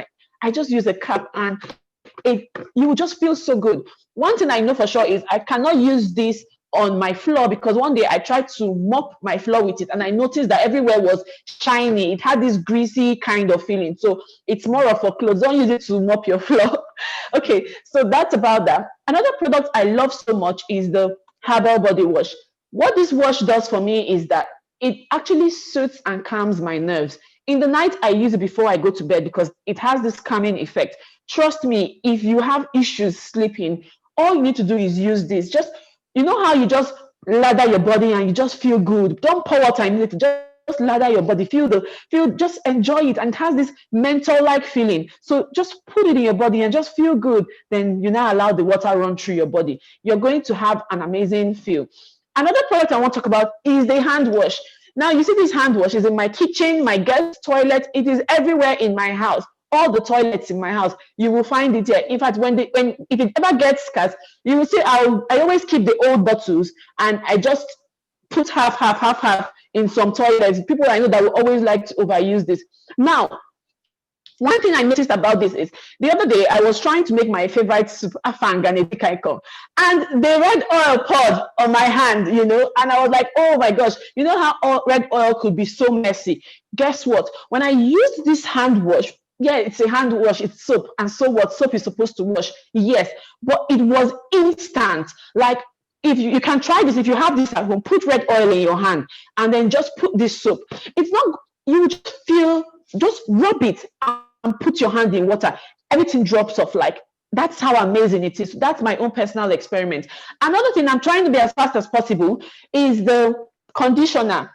I just use a cap, and you will just feel so good. One thing I know for sure is I cannot use this on my floor, because one day I tried to mop my floor with it and I noticed that everywhere was shiny. It had this greasy kind of feeling. So it's more of for clothes. Don't use it to mop your floor. Okay, so that's about that. Another product I love so much is the herbal body wash. What this wash does for me is that it actually soothes and calms my nerves. In the night, I use it before I go to bed because it has this calming effect. Trust me, if you have issues sleeping, all you need to do is use this. Just, you know how you just lather your body and you just feel good. Don't pour water immediately. Just lather your body. Just enjoy it. And it has this mental-like feeling. So just put it in your body and just feel good. Then you now allow the water run through your body. You're going to have an amazing feel. Another product I want to talk about is the hand wash. Now, you see this hand wash is in my kitchen, my guest toilet. It is everywhere in my house. All the toilets in my house, you will find it here. In fact, if it ever gets scarce, you will see I always keep the old bottles and I just put half in some toilets. People I know that will always like to overuse this. Now, one thing I noticed about this is the other day I was trying to make my favorite soup, afang and edikaiko, and the red oil poured on my hand, and I was like, oh my gosh, you know how red oil could be so messy. Guess what? When I used this hand wash, yeah, it's a hand wash, it's soap, and so what? Soap is supposed to wash, yes, but it was instant. Like, if you can try this, if you have this at home, put red oil in your hand and then just put this soap. It's not, you just rub it and put your hand in water. Everything drops off. Like, that's how amazing it is. That's my own personal experiment. Another thing I'm trying to be as fast as possible is the conditioner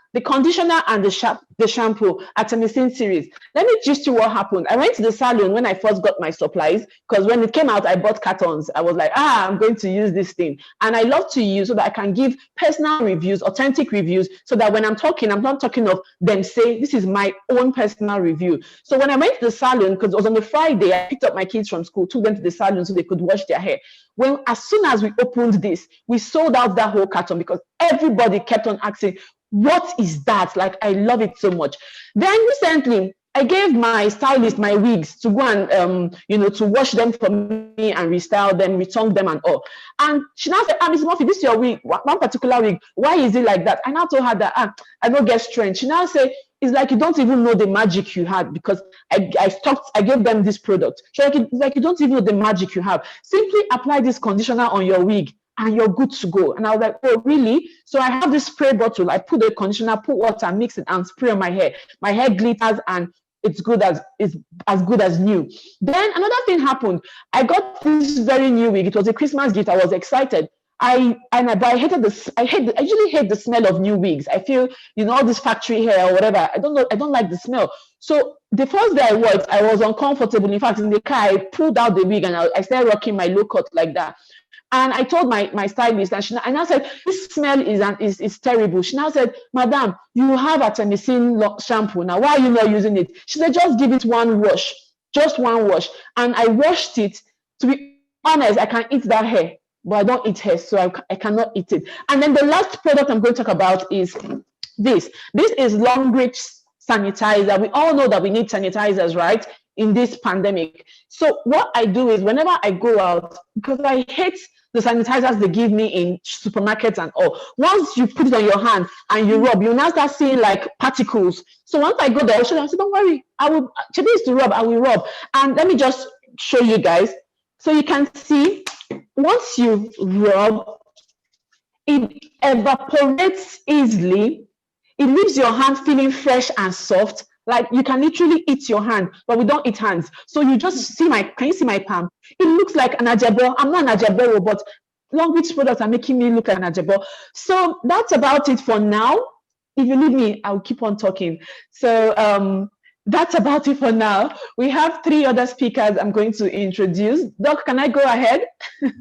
and the shampoo, Artemisinin series. Let me just see what happened. I went to the salon when I first got my supplies, because when it came out, I bought cartons. I was like, I'm going to use this thing. And I love to use so that I can give personal reviews, authentic reviews, so that when I'm not talking of them say, this is my own personal review. So when I went to the salon, because it was on the Friday, I picked up my kids from school, took them to the salon so they could wash their hair. Well, as soon as we opened this, we sold out that whole carton because everybody kept on asking, what is that? Like, I love it so much. Then recently, I gave my stylist my wigs to go and, to wash them for me and restyle them, return them and all. And she now said, Miss Murphy, this is your wig, one particular wig. Why is it like that? I now told her that, I don't get strength. She now said, it's like you don't even know the magic you had, because I gave them this product. So like you don't even know the magic you have. Simply apply this conditioner on your wig and you're good to go. And I was like, oh, really? So I have this spray bottle. I put the conditioner, put water, mix it, and spray on my hair. My hair glitters and it's as good as new. Then another thing happened. I got this very new wig. It was a Christmas gift. I was excited. I usually hate the smell of new wigs. I feel, all this factory hair or whatever. I don't like the smell. So the first day I wore it, I was uncomfortable. In fact, in the car, I pulled out the wig and I started rocking my low cut like that. And I told my stylist, and I said, this smell is terrible. She now said, Madam, you have Artemisinin shampoo. Now, why are you not using it? She said, just give it one wash. just one wash. And I washed it. To be honest, I can eat that hair, but I don't eat hair, so I cannot eat it. And then the last product I'm going to talk about is this. This is long reach sanitizer. We all know that we need sanitizers, right? In this pandemic. So what I do is whenever I go out, because I hate the sanitizers they give me in supermarkets and all. Once you put it on your hand and you rub, you now start seeing like particles. So once I go there, I say, don't worry, I will. Today is to rub, I will rub. And let me just show you guys. So you can see, once you rub, it evaporates easily. It leaves your hand feeling fresh and soft. Like you can literally eat your hand, but we don't eat hands. So you just see can you see my palm? It looks like an ajabo. I'm not an ajabo, but long reach products are making me look like an ajabo. So that's about it for now. If you need me, I'll keep on talking. So that's about it for now. We have 3 other speakers I'm going to introduce. Doc, can I go ahead?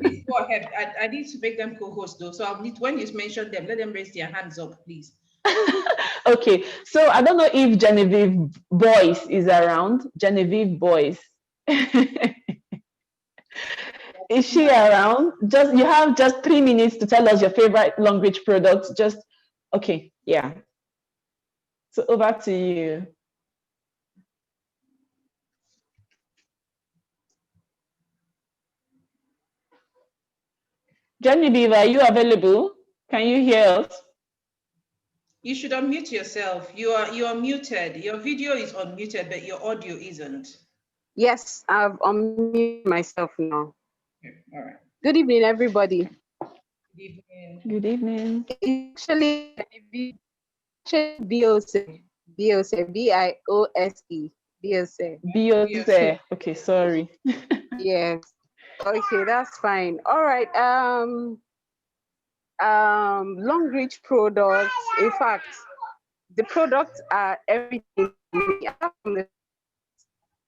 Please go ahead. I need to make them co-host though. So I'll need, when you mention them, let them raise their hands up, please. Okay, so I don't know if Genevieve Boyce is around. Genevieve Boyce. Is she around? You have just 3 minutes to tell us your favorite long reach products. Okay, yeah. So over to you. Genevieve, are you available? Can you hear us? You should unmute yourself. You are muted. Your video is unmuted, but your audio isn't. Yes, I've unmuted myself now. Okay, all right. Good evening, everybody. Good evening. Good evening. It's actually BOSE, BIOSE, BOSE. BOSE. Okay, sorry. Yes. Okay, that's fine. All right. Long reach products. In fact, the products are everything for me.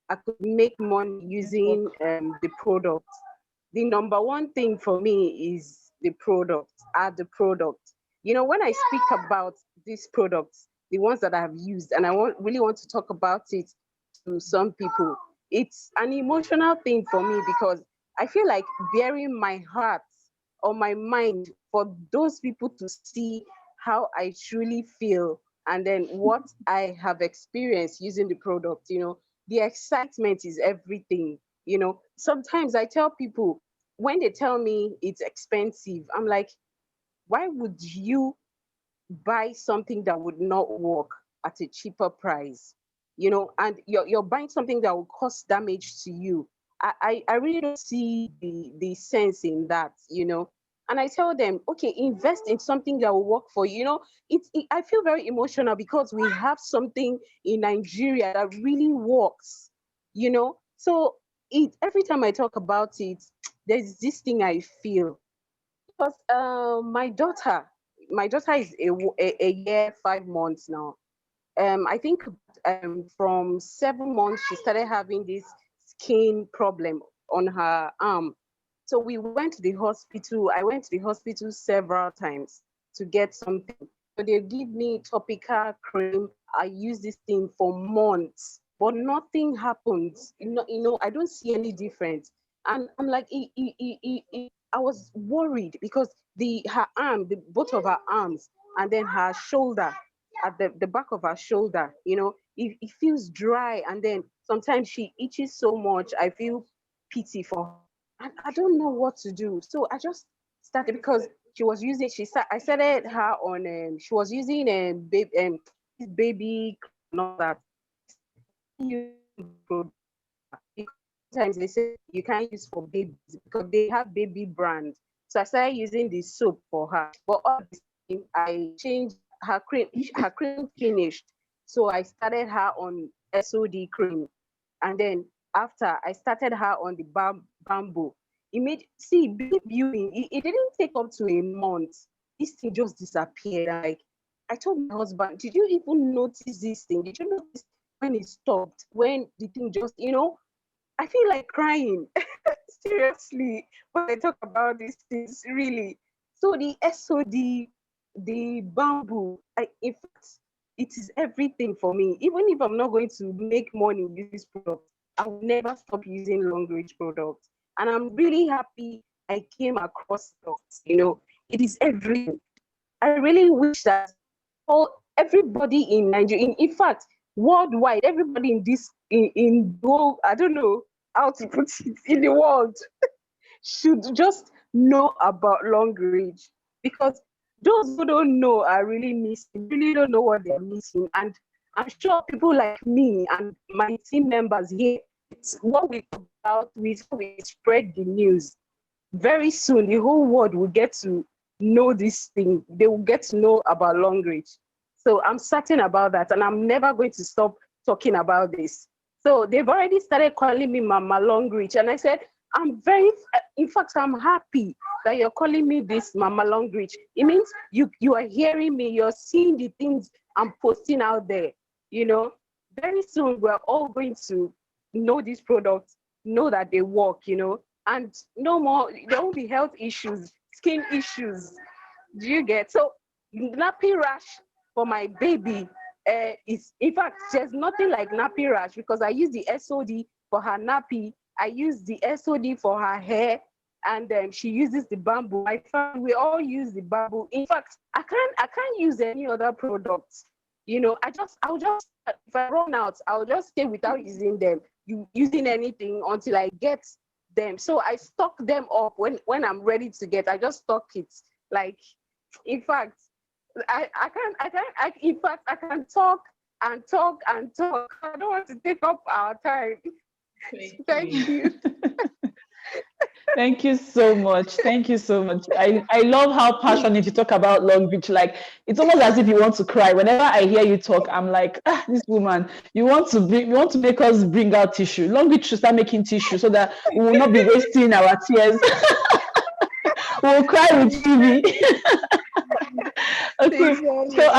I could make money using the product. The number one thing for me is the product, the product. You know, when I speak about these products, the ones that I have used, and I really want to talk about it to some people, it's an emotional thing for me because I feel like bearing my heart or my mind for those people to see how I truly feel and then what I have experienced using the product, the excitement is everything. Sometimes I tell people when they tell me it's expensive, I'm like, why would you buy something that would not work at a cheaper price? And you're buying something that will cause damage to you. I really don't see the sense in that. And I tell them, okay, invest in something that will work for you. I feel very emotional because we have something in Nigeria that really works. So every time I talk about it, there's this thing I feel because my daughter is a year 5 months now. I think from 7 months she started having this skin problem on her arm. So we went to the hospital. I went to the hospital several times to get something. So they give me topical cream. I use this thing for months, but nothing happens. I don't see any difference. And I'm like, I was worried because her arm, both of her arms, and then her shoulder, at the back of her shoulder, it feels dry, and then sometimes she itches so much. I feel pity for her. And I don't know what to do. So I just started because she was using. I started her on. She was using baby and all that. Sometimes they say you can't use for babies because they have baby brand. So I started using the soap for her. But all the same, I changed her cream. Her cream finished, so I started her on SOD cream, and then after I started her on the bamboo. Believe you me, it didn't take up to a month. This thing just disappeared. Like I told my husband, did you even notice this thing? Did you notice when it stopped? When the thing just, I feel like crying. Seriously, when I talk about these things, really. So the SOD, the bamboo, in fact, it is everything for me. Even if I'm not going to make money with this product, I will never stop using long reach products. And I'm really happy I came across products. It is everything. I really wish that everybody in Nigeria, in fact, worldwide, everybody in this in the whole, I don't know how to put it, in the world should just know about long reach, because those who don't know are really missing, really don't know what they're missing. And I'm sure people like me and my team members here, it's what we talk about, we spread the news. Very soon, the whole world will get to know this thing. They will get to know about long reach. So I'm certain about that, and I'm never going to stop talking about this. So they've already started calling me Mama Long Reach, and I said, in fact, I'm happy that you're calling me this Mama Long Reach. It means you are hearing me, you're seeing the things I'm posting out there. Very soon we're all going to know these products, know that they work, and no more, there won't be health issues, skin issues. Do you get? So nappy rash for my baby is, in fact, there's nothing like nappy rash, because I use the SOD for her nappy, I use the SOD for her hair, and then she uses the bamboo. I find we all use the bamboo. In fact, I can't use any other products. I'll just, if I run out, I'll just stay without using them, using anything until I get them. So I stock them up when I'm ready to get. I just stock it. Like, in fact, in fact, I can talk and talk and talk. I don't want to take up our time. Thank you. Thank you so much. Thank you so much. I love how passionate you talk about Long Beach. Like, it's almost as if you want to cry. Whenever I hear you talk, I'm like, this woman, you want to make us bring out tissue. Long Beach should start making tissue so that we will not be wasting our tears. We'll cry with TV. Okay. So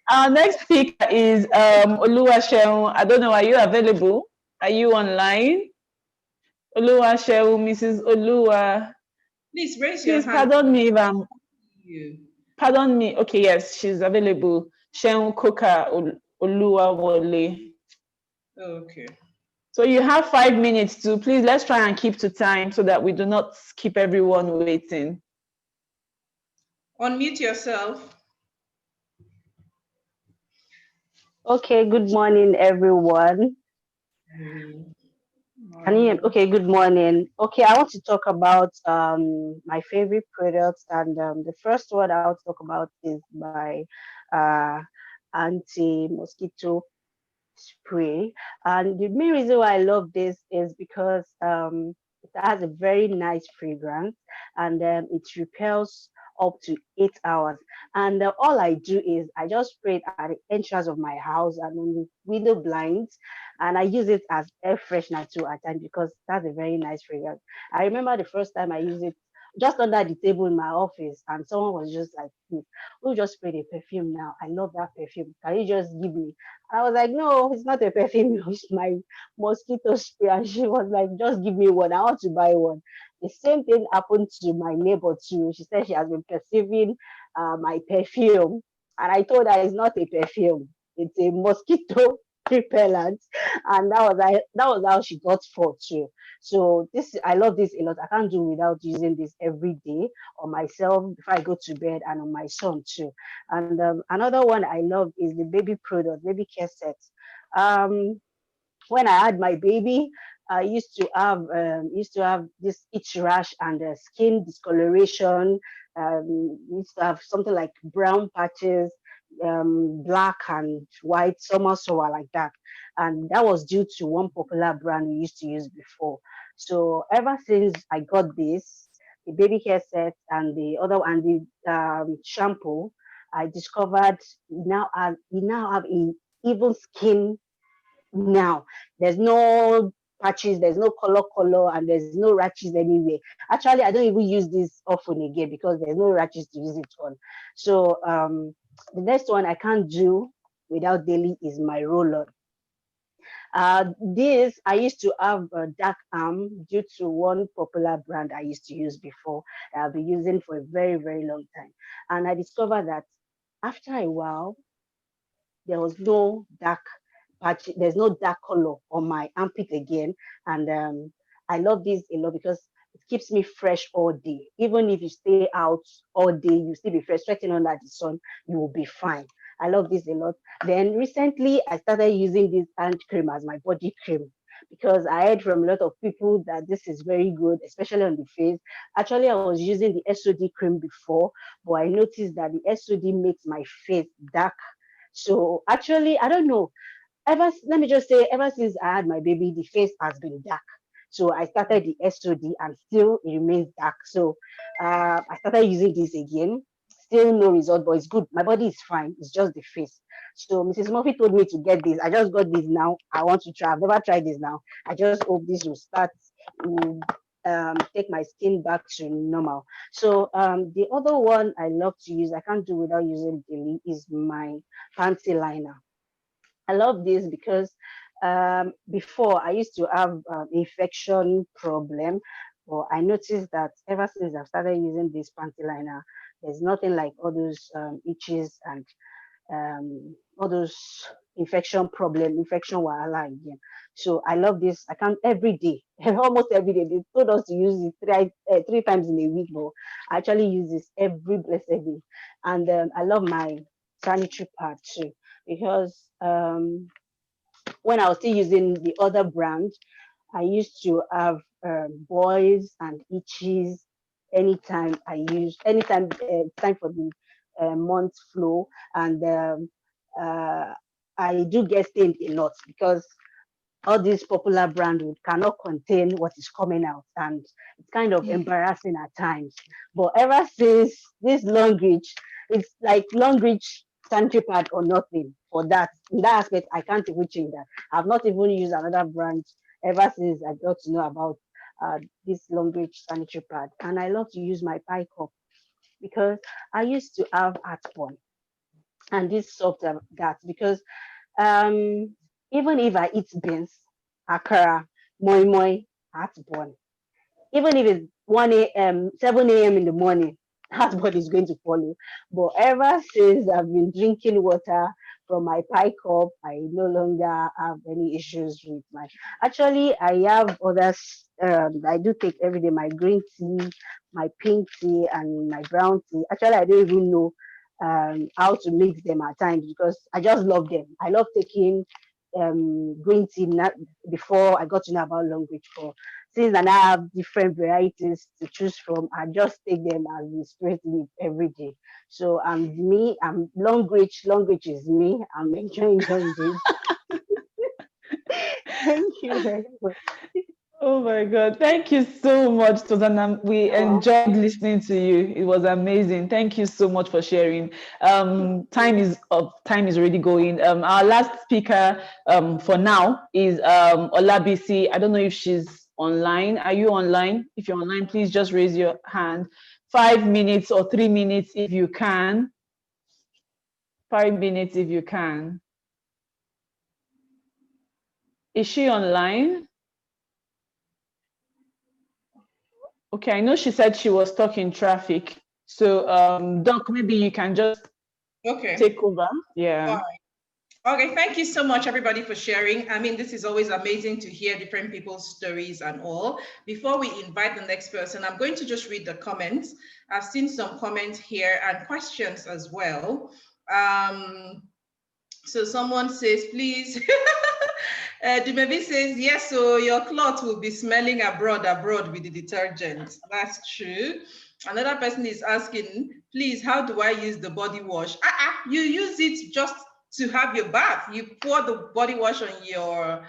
our next speaker is Oluwaseun. I don't know, are you available? Are you online? Oluwaseun, Mrs. Oluwa. Please raise your Please hand. pardon me if I'm. You. Pardon me. Okay, yes, she's available. Seun Koka Oluwawole. Okay. So you have 5 minutes to, please, let's try and keep to time so that we do not keep everyone waiting. Unmute yourself. Okay, good morning, everyone. Okay, good morning. Okay, I want to talk about my favorite products, and the first one I want to talk about is my uh, anti-mosquito spray. And the main reason why I love this is because it has a very nice fragrance, and it repels up to 8 hours. And all I do is I just spray it at the entrance of my house and on the window blinds, and I use it as air freshener too at times because that's a very nice fragrance. I remember the first time I used it just under the table in my office, and someone was just like, "Who just sprayed a perfume now? I love that perfume. Can you just give me?" I was like, "No, it's not a perfume, it's my mosquito spray." And she was like, "Just give me one. I want to buy one." The same thing happened to my neighbor too. She said she has been perceiving my perfume. And I told her it's not a perfume, it's a mosquito repellent. And that was how she got for too. So I love this a lot. I can't do without using this every day on myself before I go to bed, and on my son too. And another one I love is the baby product, baby care sets. When I had my baby, I used to have this itch rash and skin discoloration. Used to have something like brown patches, black and white, sore like that, and that was due to one popular brand we used to use before. So ever since I got this, the baby care set and the other and the shampoo, I discovered we now have a even skin now. There's no patches, there's no color, and there's no rashes anywhere. Actually, I don't even use this often again because there's no rashes to use it on. So the next one I can't do without daily is my roll-on. This I used to have a dark arm due to one popular brand I used to use before that I've been using for a very, very long time. And I discovered that after a while, there was no dark patch, there's no dark color on my armpit again. And I love this a lot because it keeps me fresh all day. Even if you stay out all day, you still be fresh, sweating under the sun, you will be fine. I love this a lot. Then recently, I started using this hand cream as my body cream because I heard from a lot of people that this is very good, especially on the face. Actually, I was using the SOD cream before, but I noticed that the SOD makes my face dark. So actually, I don't know. Let me just say, ever since I had my baby, the face has been dark. So I started the SOD and still it remains dark. So I started using this again. Still no result, but it's good. My body is fine. It's just the face. So Mrs. Murphy told me to get this. I just got this now. I want to try. I've never tried this now. I just hope this will start to take my skin back to normal. So the other one I love to use, I can't do without using daily, is my panty liner. I love this because before I used to have infection problem, but I noticed that ever since I've started using this panty liner, there's nothing like all those itches and all those infection wahala again. So I love this. I can every day, almost every day. They told us to use it three times in a week, but I actually use this every blessed day. And I love my sanitary pad too because when I was still using the other brand, I used to have boils and itches anytime it's time for the month flow. And uh, I do get stained a lot because all these popular brands cannot contain what is coming out, and it's kind of embarrassing at times. But ever since this long reach, it's like long reach sanitary pad or nothing for that. In that aspect, I can't even change that. I've not even used another brand ever since I got to know about this long reach sanitary pad. And I love to use my pie cup because I used to have heartburn, and this solved that because um, even if I eat beans, akara, moi moi, heartburn, even if it's 1 a.m., 7 a.m. in the morning, heartburn is going to follow. But ever since I've been drinking water from my pie cup, I no longer have any issues with my. Actually, I have others. I do take every day my green tea, my pink tea, and my brown tea. Actually, I don't even know how to mix them at times because I just love them. I love taking green tea before I got to know about long reach for. Since I now have different varieties to choose from, I just take them as the spirit lead every day. So I'm long reach. Long reach is me. I'm enjoying long reach. Thank you very much. Oh my God. Thank you so much, Susanna. We enjoyed listening to you. It was amazing. Thank you so much for sharing. Time is up. Time is already going. Our last speaker for now is Olabisi. I don't know if she's online. Are you online? If you're online, please just raise your hand. 5 minutes or 3 minutes if you can. 5 minutes if you can. Is she online? Okay, I know she said she was stuck in traffic. So, Doc, maybe you can just take over. Yeah. Okay, thank you so much, everybody, for sharing. I mean, this is always amazing to hear different people's stories and all. Before we invite the next person, I'm going to just read the comments. I've seen some comments here and questions as well. So someone says, please, Dumebi says, yes, so your cloth will be smelling abroad with the detergent. That's true. Another person is asking, please, how do I use the body wash? You use it just to have your bath. You pour the body wash on your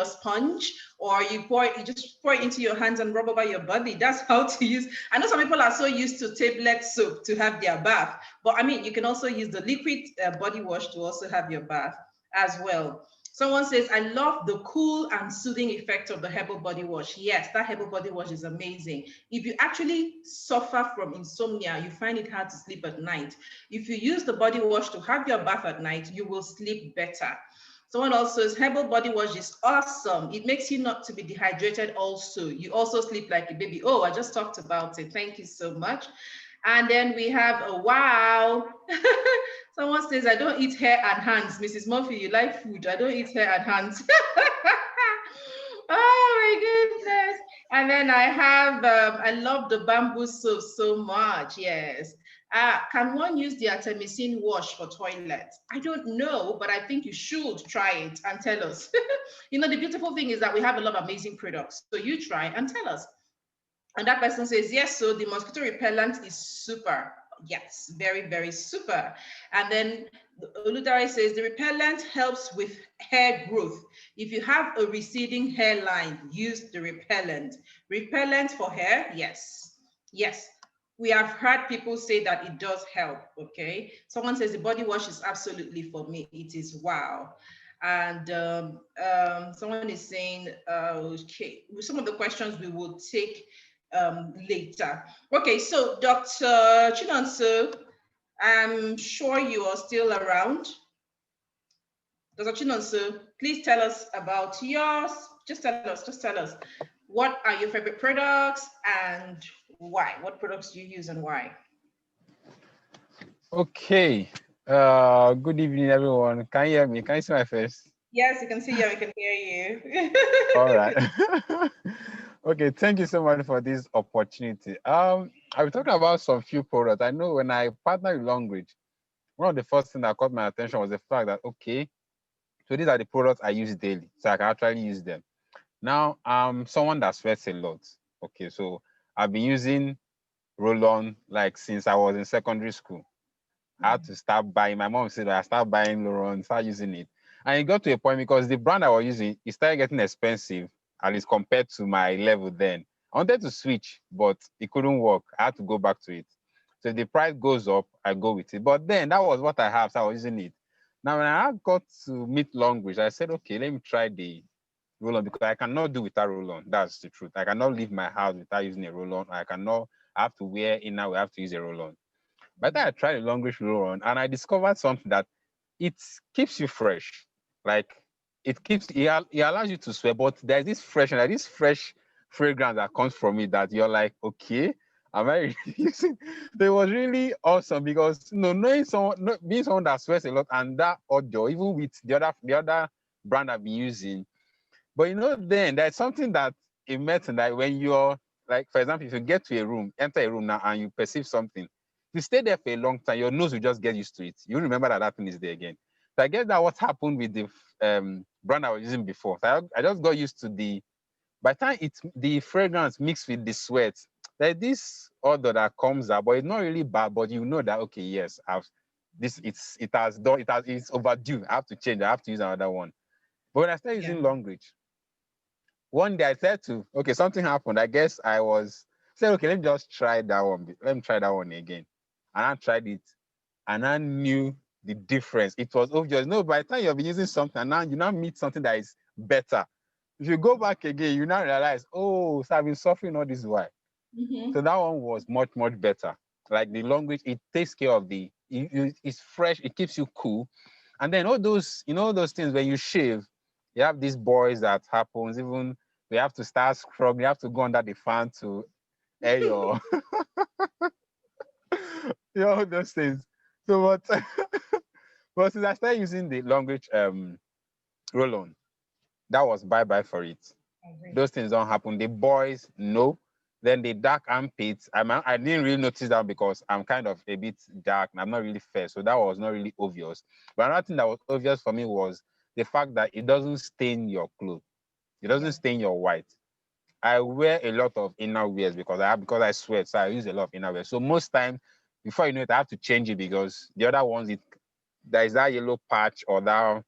sponge, or you just pour it into your hands and rub over your body. That's how to use. I know some people are so used to tablet soap to have their bath, but I mean, you can also use the liquid body wash to also have your bath as well. Someone says, I love the cool and soothing effect of the herbal body wash. Yes, that herbal body wash is amazing. If you actually suffer from insomnia, you find it hard to sleep at night. If you use the body wash to have your bath at night, you will sleep better. Someone also says, herbal body wash is awesome. It makes you not to be dehydrated also. You also sleep like a baby. Oh, I just talked about it. Thank you so much. And then we have a wow. Someone says, I don't eat hair and hands. Mrs. Murphy, you like food. I don't eat hair and hands. Oh my goodness. And then I have, I love the bamboo soap so much. Yes. Can one use the Artemisinin wash for toilets? I don't know, but I think you should try it and tell us. You know, the beautiful thing is that we have a lot of amazing products. So you try and tell us. And that person says, yes, so the mosquito repellent is super. Yes, very, very super. And then Oludare says the repellent helps with hair growth. If you have a receding hairline, use the repellent. Repellent for hair, yes. Yes. We have heard people say that it does help, okay? Someone says the body wash is absolutely for me. It is wow. And someone is saying, okay, some of the questions we will take later. Okay, so Dr. Chinonso, I'm sure you are still around. Dr. Chinonso, please tell us about yours. Just tell us. What are your favorite products and why? What products do you use and why? Okay. Good evening, everyone. Can you hear me? Can you see my face? Yes, you can see you. I can hear you. All right. Okay. Thank you so much for this opportunity. I'll be talking about some few products. I know when I partnered with Longreach, one of the first things that caught my attention was the fact that okay, so these are the products I use daily, so I can actually use them. Now, I'm someone that sweats a lot. Okay, so I've been using roll-on like since I was in secondary school. I had to start buying. My mom said I start buying roll-on, start using it, and it got to a point because the brand I was using it started getting expensive, at least compared to my level then. I wanted to switch, but it couldn't work. I had to go back to it. So if the price goes up, I go with it. But then that was what I have, so I was using it. Now when I got to meet Longreach, I said, okay, let me try the roll-on because I cannot do without roll-on. That's the truth. I cannot leave my house without using a roll-on. I have to wear inner, we have to use a roll-on. But then I tried a Longreach roll-on and I discovered something that it keeps you fresh. Like it allows you to sweat, but there's this fresh fragrance that comes from it that you're like, okay, am I really using? It was really awesome because knowing someone, being someone that sweats a lot and that odor, even with the other brand I've been using. But then there's something that it met in that when you're like, for example, if you get to a room, enter a room now and you perceive something, if you stay there for a long time, your nose will just get used to it. You remember that thing is there again. So I guess that what happened with the brand I was using before. So I just got used to by the time the fragrance mixed with the sweat, there's this odor that comes out, but it's not really bad, but you know that, okay, yes, it's overdue. I have to change, I have to use another one. But when I started using Longreach, one day I said okay, something happened. I guess said, okay, let me just try that one. Let me try that one again. And I tried it and I knew the difference. It was obvious. No, by the time you've been using something and now you now meet something that is better. If you go back again, you now realize, oh, so I've been suffering all this while. Mm-hmm. So that one was much, much better. Like the Longreach, it takes care of it's fresh, it keeps you cool. And then all those, those things when you shave, you have these boys that happens, even we have to start scrubbing, you have to go under the fan to air your all those things. So but since I started using the Longreach roll-on, that was bye-bye for it. Okay. Those things don't happen. The boys, no. Then the dark armpits, I didn't really notice that because I'm kind of a bit dark and I'm not really fair. So that was not really obvious. But another thing that was obvious for me was the fact that it doesn't stain your clothes. It doesn't stain your white. I wear a lot of inner wears because I sweat, so I use a lot of inner wear. So most times, before you know it, I have to change it because the other ones, there is that yellow patch or that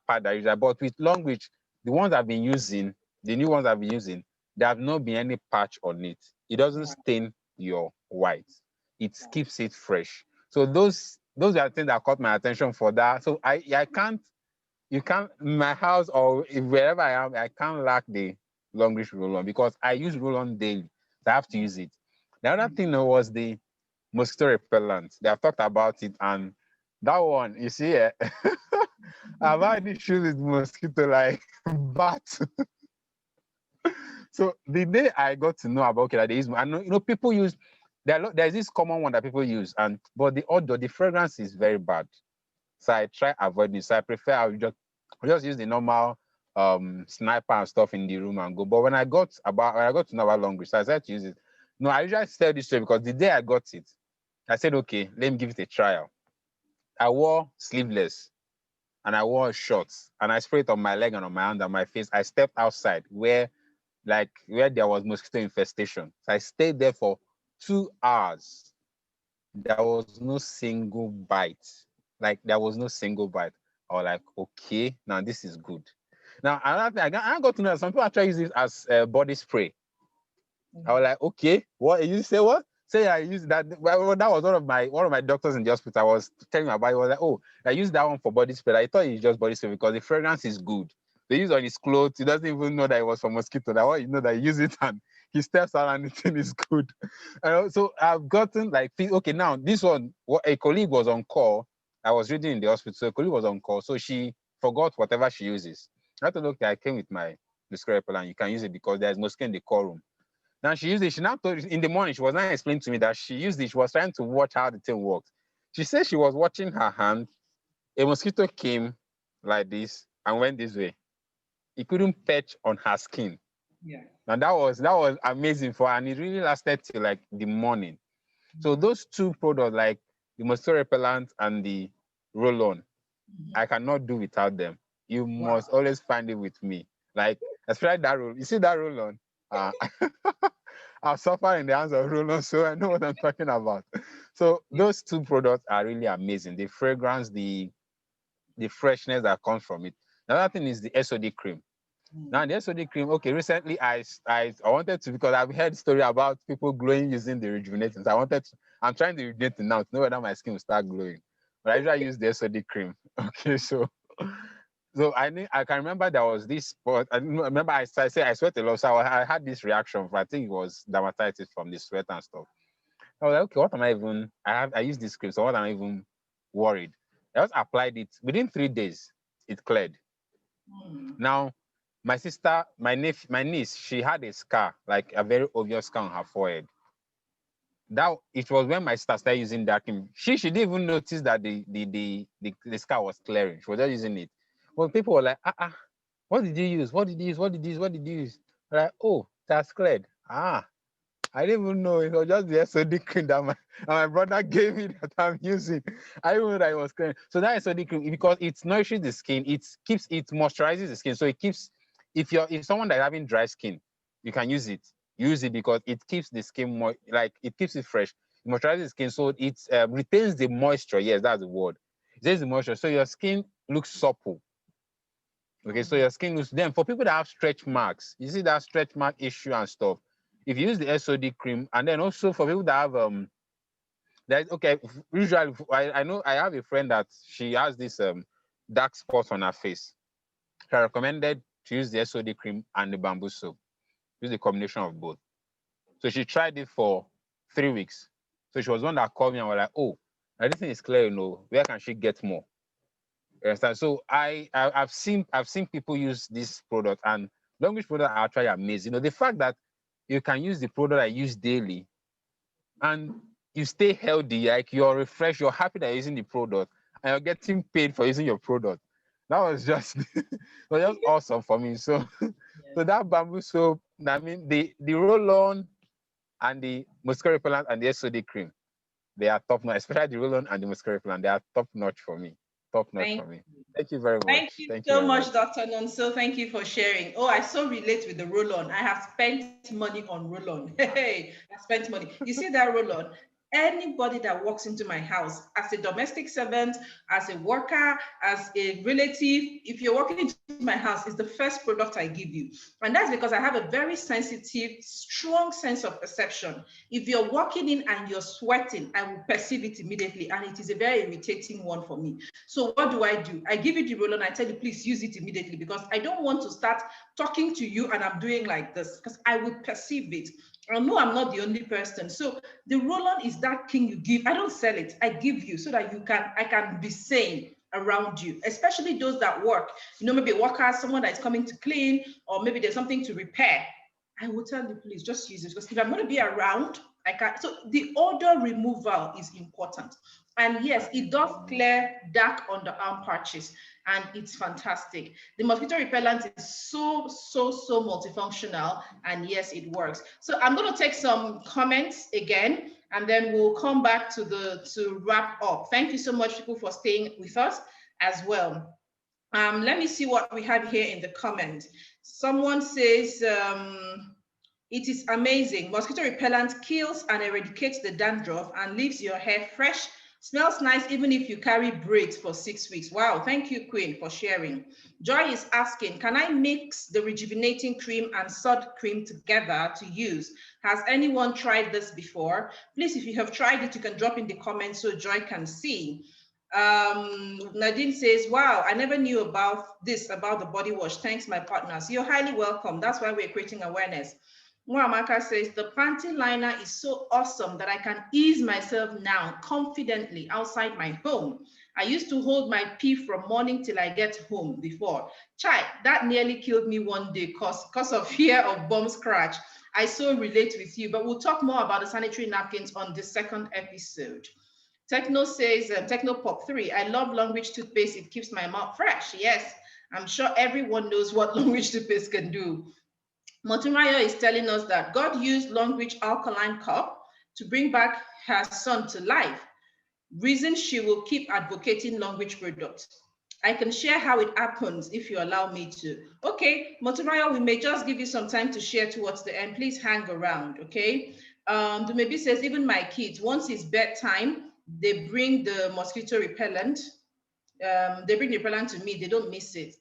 part that is there. But with Longreach, the ones I've been using, the new ones I've been using, there have not been any patch on it. It doesn't stain your white. It keeps it fresh. So those are the things that caught my attention for that. So you can't, in my house or wherever I am, I can't lack the Longreach roll-on because I use roll-on daily. So I have to use it. The other thing was the mosquito repellent. They have talked about it, and that one, you see, I've had issues with mosquito like bat. So the day I got to know about that they use, I know people use There's this common one that people use, but the odor, the fragrance is very bad. So I try avoiding it. So I prefer I'll just use the normal sniper and stuff in the room and go. But when I got to know about long reach, so I started to use it. No, I usually sell this way because the day I got it, I said, okay, let me give it a trial. I wore sleeveless and I wore shorts and I sprayed it on my leg and on my hand and my face. I stepped outside where there was mosquito infestation. So I stayed there for 2 hours. There was no single bite. Like there was no single bite. I was like, okay, now this is good. Now another thing, I got to know that some people actually use it as body spray. I was like, okay, what you say? What? Say I use that. Well, that was one of my doctors in the hospital. I was telling me about it. I was like, oh, I use that one for body spray. I thought it's just body spray because the fragrance is good. They use it on his clothes. He doesn't even know that it was for mosquito. That one, you know that he use it and he steps out and the thing is good. So I've gotten like, okay, now this one, a colleague was on call. I was reading in the hospital. So a colleague was on call. So she forgot whatever she uses. I thought, okay, I came with my mosquito repellent. You can use it because there's mosquito in the call room. Now she used it. She now told in the morning, she was not explaining to me that she used it. She was trying to watch how the thing works. She said she was watching her hand. A mosquito came like this and went this way. It couldn't perch on her skin. Yeah. And that was amazing for her. And it really lasted till like the morning. So those two products, like the mosquito repellent and the roll-on, I cannot do without them. You must always find it with me. Like, especially that roll. You see that roll-on? I've suffered in the hands of roll-on, so I know what I'm talking about. So those two products are really amazing. The fragrance, the freshness that comes from it. Another thing is the SOD cream. Now the SOD cream, okay, recently I wanted to, because I've heard story about people glowing using the rejuvenating. So I'm trying to rejuvenate now to know whether my skin will start glowing. But I usually use the SOD cream. Okay, so I can remember there was this spot. I remember I said I sweat a lot, so I had this reaction. I think it was dermatitis from the sweat and stuff. I was like, okay, what am I even? I use this cream, so what am I even worried? I just applied it within 3 days. It cleared. Now, my sister, my niece, she had a scar, like a very obvious scar on her forehead. That it was when my sister started using that cream. She didn't even notice that the scar was clearing. She was just using it. Well, people were like, what did you use? What did you use? What did you use? What did you use? Like, oh, that's cleared. I didn't even know it was just the SOD cream that my brother gave me that I'm using. I didn't know that it was clearing. So that SOD cream, because it nourishes the skin, it moisturizes the skin. So it keeps, if someone that's having dry skin, you can use it. Use it because it keeps the skin it keeps it fresh. It moisturizes the skin, so it retains the moisture. Yes, that's the word. It retains the moisture, so your skin looks supple. Okay, so your skin looks. Then for people that have stretch marks, you see that stretch mark issue and stuff. If you use the SOD cream, and then also for people that have usually I know I have a friend that she has this dark spots on her face. So I recommended to use the SOD cream and the bamboo soap. Use the combination of both. So she tried it for 3 weeks. So she was one that called me and was like, oh, everything is clear, where can she get more? You understand? So I've seen people use this product, and long reach products are actually amazing. The fact that you can use the product I use daily and you stay healthy, like you're refreshed, you're happy that you're using the product, and you're getting paid for using your product. That was just awesome for me. So so that bamboo soap, I mean the roll-on and the mosquito repellent and the SOD cream, they are top notch, especially the roll-on and the mosquito repellent. They are top notch for me. Top notch for me. Thank you very much. Thank you so much, Dr. Nonso. Thank you for sharing. Oh, I so relate with the roll-on. I have spent money on roll-on. Hey, I spent money. You see that roll-on? Anybody that walks into my house as a domestic servant, as a worker, as a relative, if you're walking into my house, it's the first product I give you. And that's because I have a very sensitive, strong sense of perception. If you're walking in and you're sweating, I will perceive it immediately. And it is a very irritating one for me. So what do? I give you the roll-on, I tell you, please use it immediately, because I don't want to start talking to you and I'm doing like this, because I would perceive it. I know I'm not the only person. So the roll-on is that thing you give. I don't sell it. I give you so that I can be sane around you, especially those that work. Maybe a worker, someone that's coming to clean, or maybe there's something to repair. I will tell you, please just use it, because if I'm going to be around, So the odor removal is important. And yes, it does clear dark underarm patches, and it's fantastic. The mosquito repellent is so multifunctional, and yes, it works. So I'm going to take some comments again, and then we'll come back to wrap up. Thank you so much, people, for staying with us as well. Let me see what we have here in the comments. Someone says, it is amazing. Mosquito repellent kills and eradicates the dandruff and leaves your hair fresh. Smells nice even if you carry braids for 6 weeks. Wow, thank you, Queen, for sharing. Joy is asking, can I mix the rejuvenating cream and sod cream together to use? Has anyone tried this before? Please, if you have tried it, you can drop in the comments so Joy can see. Nadine says, wow, I never knew about this, about the body wash. Thanks, my partners. You're highly welcome. That's why we're creating awareness. Muamaka says, the panty liner is so awesome that I can ease myself now confidently outside my home. I used to hold my pee from morning till I get home before. Chai, that nearly killed me one day because of fear of bomb scratch. I so relate with you, but we'll talk more about the sanitary napkins on the second episode. Techno says, Techno Pop 3, I love Longreach toothpaste. It keeps my mouth fresh. Yes, I'm sure everyone knows what Longreach toothpaste can do. Motumaya is telling us that God used Longreach alkaline cup to bring back her son to life. Reason she will keep advocating Longreach products. I can share how it happens if you allow me to. Okay, Motumaya, we may just give you some time to share towards the end. Please hang around, okay? Dumebi says, even my kids, once it's bedtime, they bring the mosquito repellent. They bring the repellent to me, they don't miss it.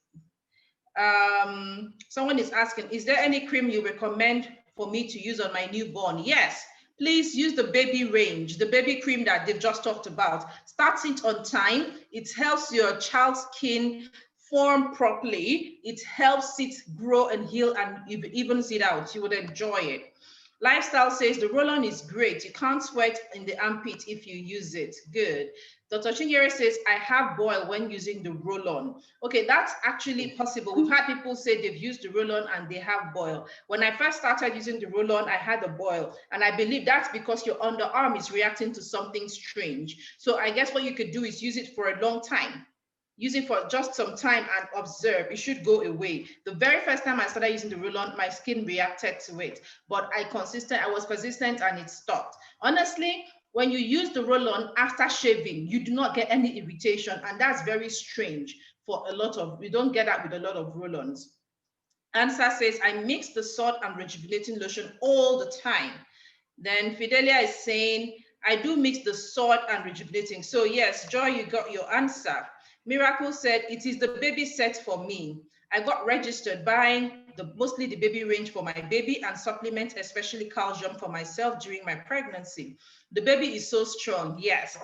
Someone is asking, is there any cream you recommend for me to use on my newborn? Yes, please use the baby range, the baby cream that they've just talked about. Start it on time. It helps your child's skin form properly. It helps it grow and heal and evens it out. You would enjoy it. Lifestyle says the roll-on is great. You can't sweat in the armpit if you use it. Good. Dr. Chinyere says, I have boil when using the roll-on. Okay, that's actually possible. We've had people say they've used the roll-on and they have boil. When I first started using the roll-on, I had a boil. And I believe that's because your underarm is reacting to something strange. So I guess what you could do is use it for a long time. Use it for just some time and observe. It should go away. The very first time I started using the roll-on, my skin reacted to it. But I was persistent and it stopped. Honestly, when you use the roll-on after shaving, you do not get any irritation. And that's very strange for we don't get that with a lot of roll-ons. Answer says, I mix the salt and rejuvenating lotion all the time. Then Fidelia is saying, I do mix the salt and rejuvenating. So yes, Joy, you got your answer. Miracle said, it is the baby set for me. I got registered buying mostly the baby range for my baby and supplement, especially calcium for myself during my pregnancy. The baby is so strong, yes.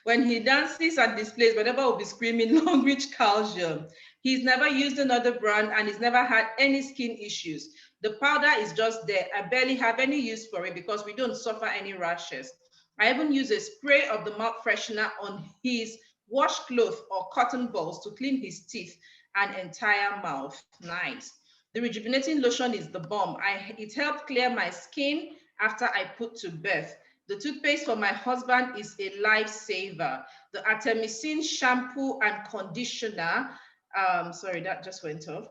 When he dances and displays, whenever will be screaming Longreach calcium. He's never used another brand and he's never had any skin issues. The powder is just there. I barely have any use for it because we don't suffer any rashes. I even use a spray of the mouth freshener on his washcloth or cotton balls to clean his teeth and entire mouth. Nice. The rejuvenating lotion is the bomb. It helped clear my skin after I put to birth. The toothpaste for my husband is a lifesaver. The Artemisinin shampoo and conditioner, sorry, that just went off.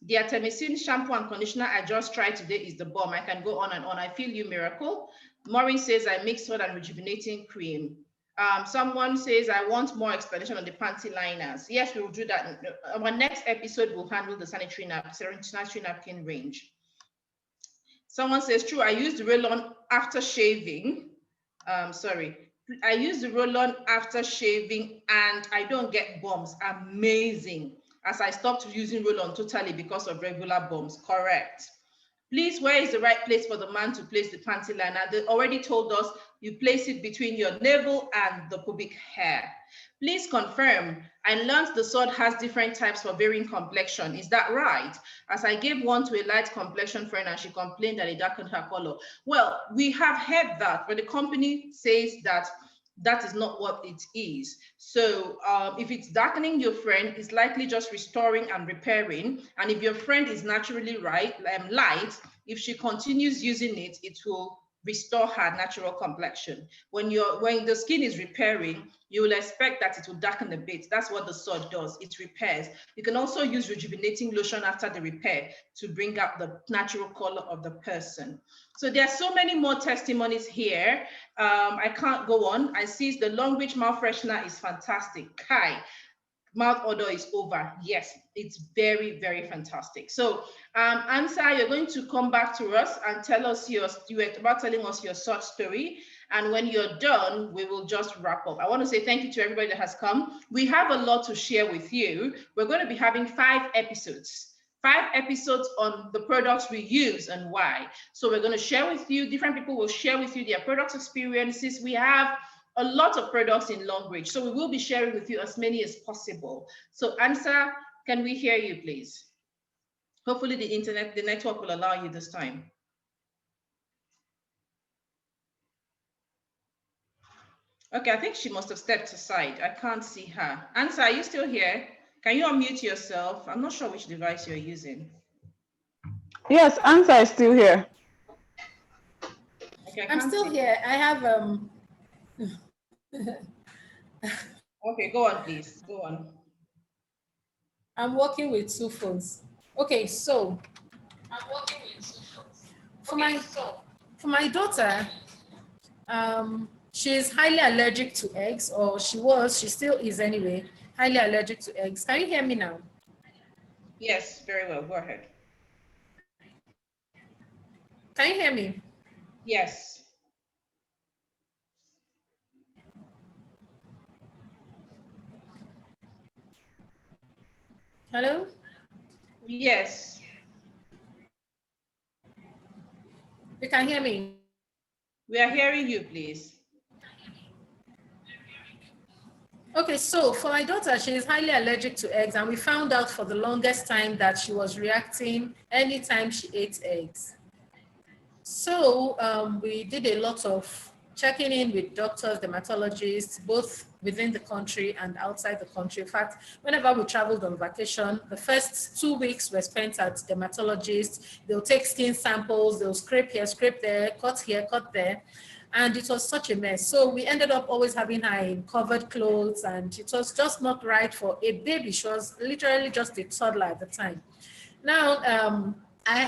The Artemisinin shampoo and conditioner I just tried today is the bomb. I can go on and on. I feel you, Miracle. Maureen says I mix salt and rejuvenating cream. Someone says, I want more explanation on the panty liners. Yes, we will do that. Our next episode will handle the sanitary napkin range. Someone says, true, I use the roll-on after shaving. I use the roll-on after shaving and I don't get bumps. Amazing. As I stopped using roll-on totally because of regular bumps. Correct. Please, where is the right place for the man to place the panty liner? They already told us you place it between your navel and the pubic hair. Please confirm. I learned the sword has different types for varying complexion. Is that right? As I gave one to a light complexion friend and she complained that it darkened her color. Well, we have heard that, but the company says that that is not what it is. So if it's darkening your friend, it's likely just restoring and repairing. And if your friend is naturally light, if she continues using it, it will restore her natural complexion. When the skin is repairing, you will expect that it will darken a bit. That's what the salt does. It repairs. You can also use rejuvenating lotion after the repair to bring out the natural color of the person. So there are so many more testimonies here. I can't go on. I see the Longreach mouth freshener is fantastic. Kai, mouth odor is over. Yes, it's very, very fantastic. So Ansa, you're going to come back to us and tell us you were about telling us your short story. And when you're done, we will just wrap up. I want to say thank you to everybody that has come. We have a lot to share with you. We're going to be having 5 episodes. 5 episodes on the products we use and why. So we're going to share with you, different people will share with you their product experiences. We have a lot of products in Longreach, so we will be sharing with you as many as possible. So Ansa, can we hear you, please? Hopefully the network will allow you this time. Okay, I think she must have stepped aside. I can't see her. Ansa, are you still here? Can you unmute yourself? I'm not sure which device you're using. Yes, Ansa is still here. Okay, I'm still here. I have Okay, go on, please. Go on. I'm working with 2 phones. Okay, so I'm working with 2 phones. For my daughter, she's highly allergic to eggs, or she still is anyway, highly allergic to eggs. Can you hear me now? Yes, very well. Go ahead. Can you hear me? Yes. Hello? Yes. You can hear me? We are hearing you, please. Okay, so for my daughter, she is highly allergic to eggs, and we found out for the longest time that she was reacting anytime she ate eggs. So we did a lot of checking in with doctors, dermatologists, both within the country and outside the country. In fact, whenever we traveled on vacation, the first 2 weeks were spent at dermatologists. They'll take skin samples, they'll scrape here, scrape there, cut here, cut there. And it was such a mess. So we ended up always having her in covered clothes, and it was just not right for a baby. She was literally just a toddler at the time. Now, I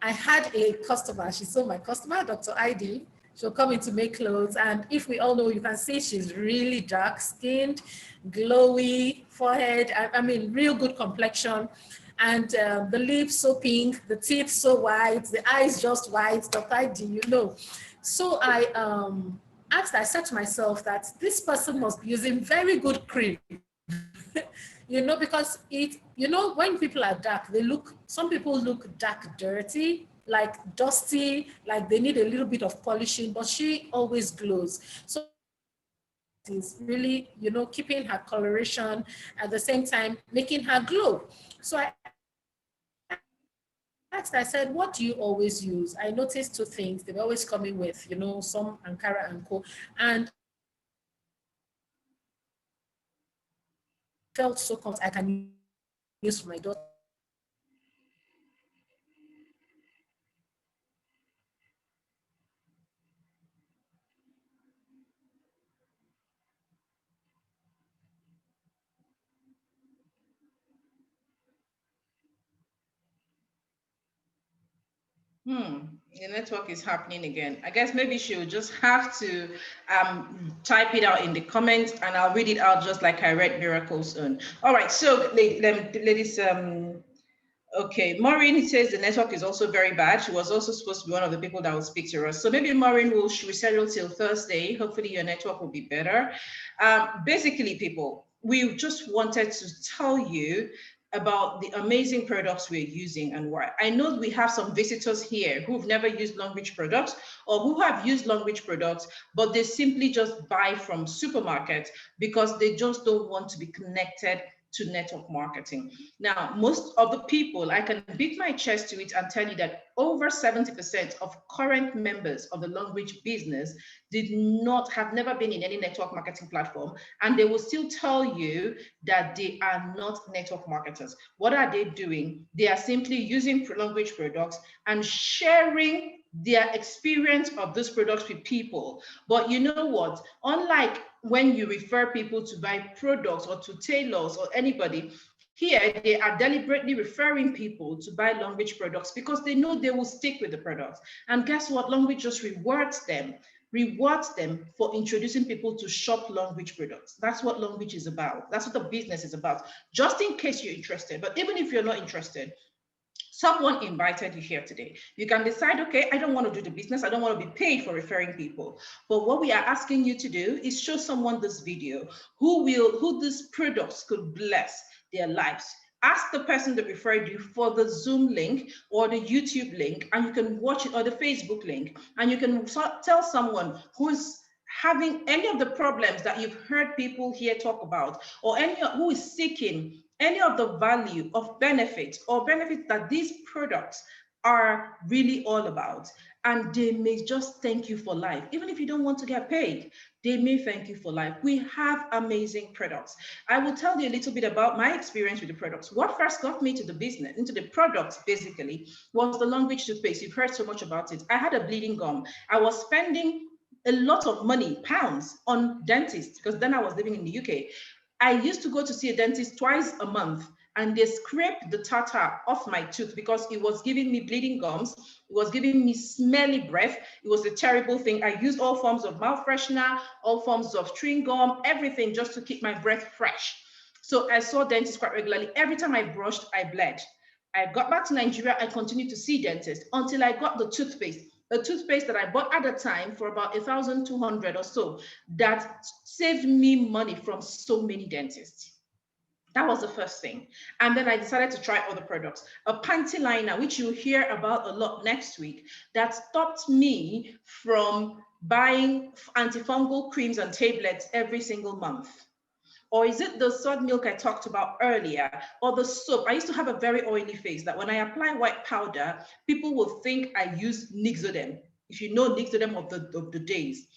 had a customer, she's still my customer, Dr. ID. She'll come in to make clothes, and if we all know, you can see she's really dark skinned, glowy forehead, I mean, real good complexion. And the lips so pink, the teeth so white, the eyes just white, Dr. ID, you know. So I asked, I said to myself that this person must be using very good cream. You know, because when people are dark, some people look dark, dirty, like dusty, like they need a little bit of polishing, but she always glows. So is really, keeping her coloration at the same time, making her glow. So I said, what do you always use? I noticed 2 things. They were always coming with, some Ankara and Co. And felt so comfortable I can use for my daughter. The network is happening again. I guess maybe she'll just have to type it out in the comments, and I'll read it out just like I read Miracle's own. All right, so ladies, okay, Maureen says the network is also very bad. She was also supposed to be one of the people that will speak to us. So maybe Maureen will reschedule till Thursday. Hopefully your network will be better. Basically, people, we just wanted to tell you about the amazing products we're using and why. I know we have some visitors here who've never used Longreach products, or who have used Longreach products, but they simply just buy from supermarkets because they just don't want to be connected to network marketing. Now, most of the people, I can beat my chest to it and tell you that over 70% of current members of the Longreach business have never been in any network marketing platform, and they will still tell you that they are not network marketers. What are they doing? They are simply using Longreach products and sharing their experience of these products with people. But you know what? Unlike when you refer people to buy products or to tailors or anybody, here they are deliberately referring people to buy Longreach products because they know they will stick with the products. And guess what? Longreach just rewards them for introducing people to shop Longreach products. That's what Longreach is about. That's what the business is about. Just in case you're interested, but even if you're not interested, someone invited you here today. You can decide, okay, I don't want to do the business. I don't want to be paid for referring people. But what we are asking you to do is show someone this video who these products could bless their lives. Ask the person that referred you for the Zoom link or the YouTube link, and you can watch it, or the Facebook link, and you can tell someone who's having any of the problems that you've heard people here talk about, or any who is seeking any of the value of benefits or benefits that these products are really all about. And they may just thank you for life. Even if you don't want to get paid, they may thank you for life. We have amazing products. I will tell you a little bit about my experience with the products. What first got me to the business, into the products basically, was the Longreach toothpaste. You've heard so much about it. I had a bleeding gum. I was spending a lot of money, pounds, on dentists, because then I was living in the UK. I used to go to see a dentist twice a month, and they scraped the tartar off my tooth because it was giving me bleeding gums. It was giving me smelly breath. It was a terrible thing. I used all forms of mouth freshener, all forms of chewing gum, everything just to keep my breath fresh. So I saw dentists quite regularly. Every time I brushed, I bled. I got back to Nigeria. I continued to see dentists until I got the toothpaste. A toothpaste that I bought at the time for about 1,200 or so, that saved me money from so many dentists. That was the first thing. And then I decided to try other products. A panty liner, which you'll hear about a lot next week, that stopped me from buying antifungal creams and tablets every single month. Or is it the sod milk I talked about earlier? Or the soap? I used to have a very oily face that when I apply white powder, people will think I use Nixodem. If you know Nixodem of the days.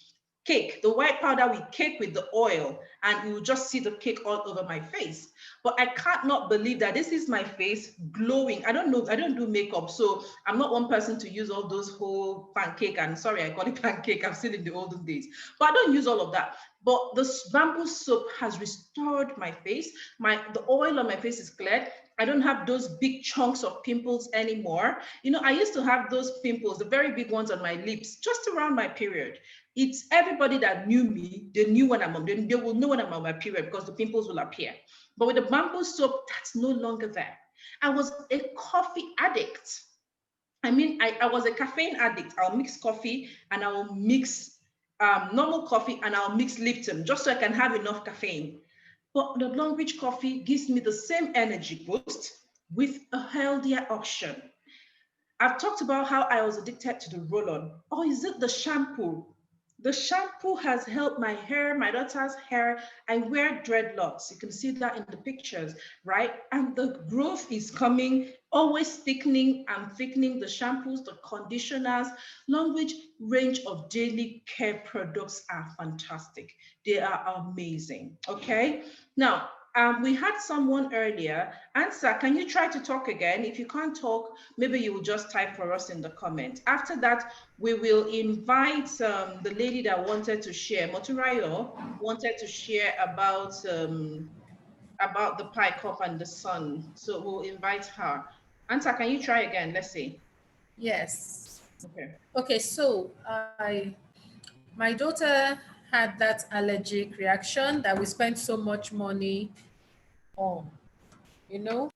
Cake, the white powder we cake with the oil, and you will just see the cake all over my face. But I can't not believe that this is my face glowing. I don't know, I don't do makeup, so I'm not one person to use all those whole pancake, and sorry, I call it pancake, I've seen it in the olden days. But I don't use all of that. But the bamboo soap has restored my face. The oil on my face is cleared. I don't have those big chunks of pimples anymore. You know, I used to have those pimples, the very big ones on my lips, just around my period. It's everybody that knew me, they knew when I'm on, they will know when I'm on my period because the pimples will appear. But with the bamboo soap, that's no longer there. I was a coffee addict. I mean, I was a caffeine addict. I'll mix coffee and I'll mix normal coffee and I'll mix Lipton just so I can have enough caffeine. But the Longreach coffee gives me the same energy boost with a healthier option. I've talked about how I was addicted to the roll-on. Or is it the shampoo? The shampoo has helped my hair, my daughter's hair. I wear dreadlocks. You can see that in the pictures, right? And the growth is coming, always thickening and thickening. The shampoos, the conditioners, Longreach range of daily care products are fantastic. They are amazing, okay? Now, we had someone earlier. Answer, can you try to talk again? If you can't talk, maybe you will just type for us in the comment. After that, we will invite the lady that wanted to share, Moturayo, wanted to share about the pie cup and the sun. So we'll invite her. Answer, can you try again? Let's see. Yes. Okay. Okay, so my daughter had that allergic reaction that we spent so much money on, you know.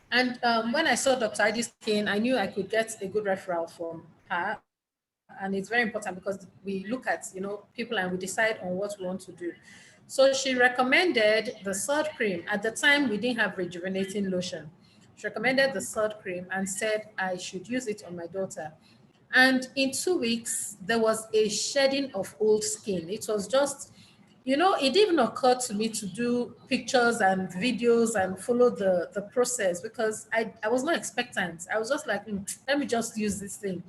And when I saw Dr. Idi's skin, I knew I could get a good referral from her. And it's very important because we look at, people and we decide on what we want to do. So she recommended the salt cream. At the time, we didn't have rejuvenating lotion. She recommended the salt cream and said I should use it on my daughter. And in 2 weeks, there was a shedding of old skin. It was just, it didn't occur to me to do pictures and videos and follow the process because I was not expectant. I was just like, let me just use this thing.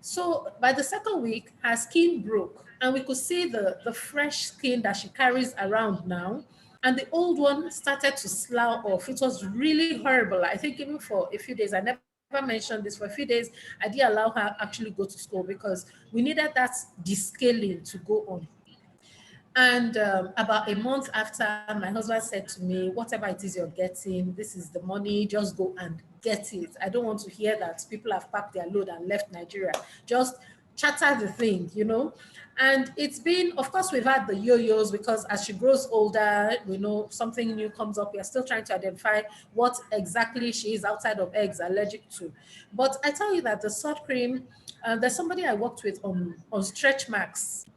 So by the second week, her skin broke and we could see the fresh skin that she carries around now. And the old one started to slough off. It was really horrible. I think even for a few days, I never slept. mentioned this, for a few days, I did allow her actually go to school because we needed that descaling to go on. And about a month after, my husband said to me, whatever it is you're getting, this is the money, just go and get it. I don't want to hear that people have packed their load and left Nigeria. Just chatter the thing, you know. And it's been, of course, we've had the yo-yos because as she grows older, we know something new comes up. We're still trying to identify what exactly she is outside of eggs allergic to. But I tell you that the salt cream, there's somebody I worked with on stretch marks.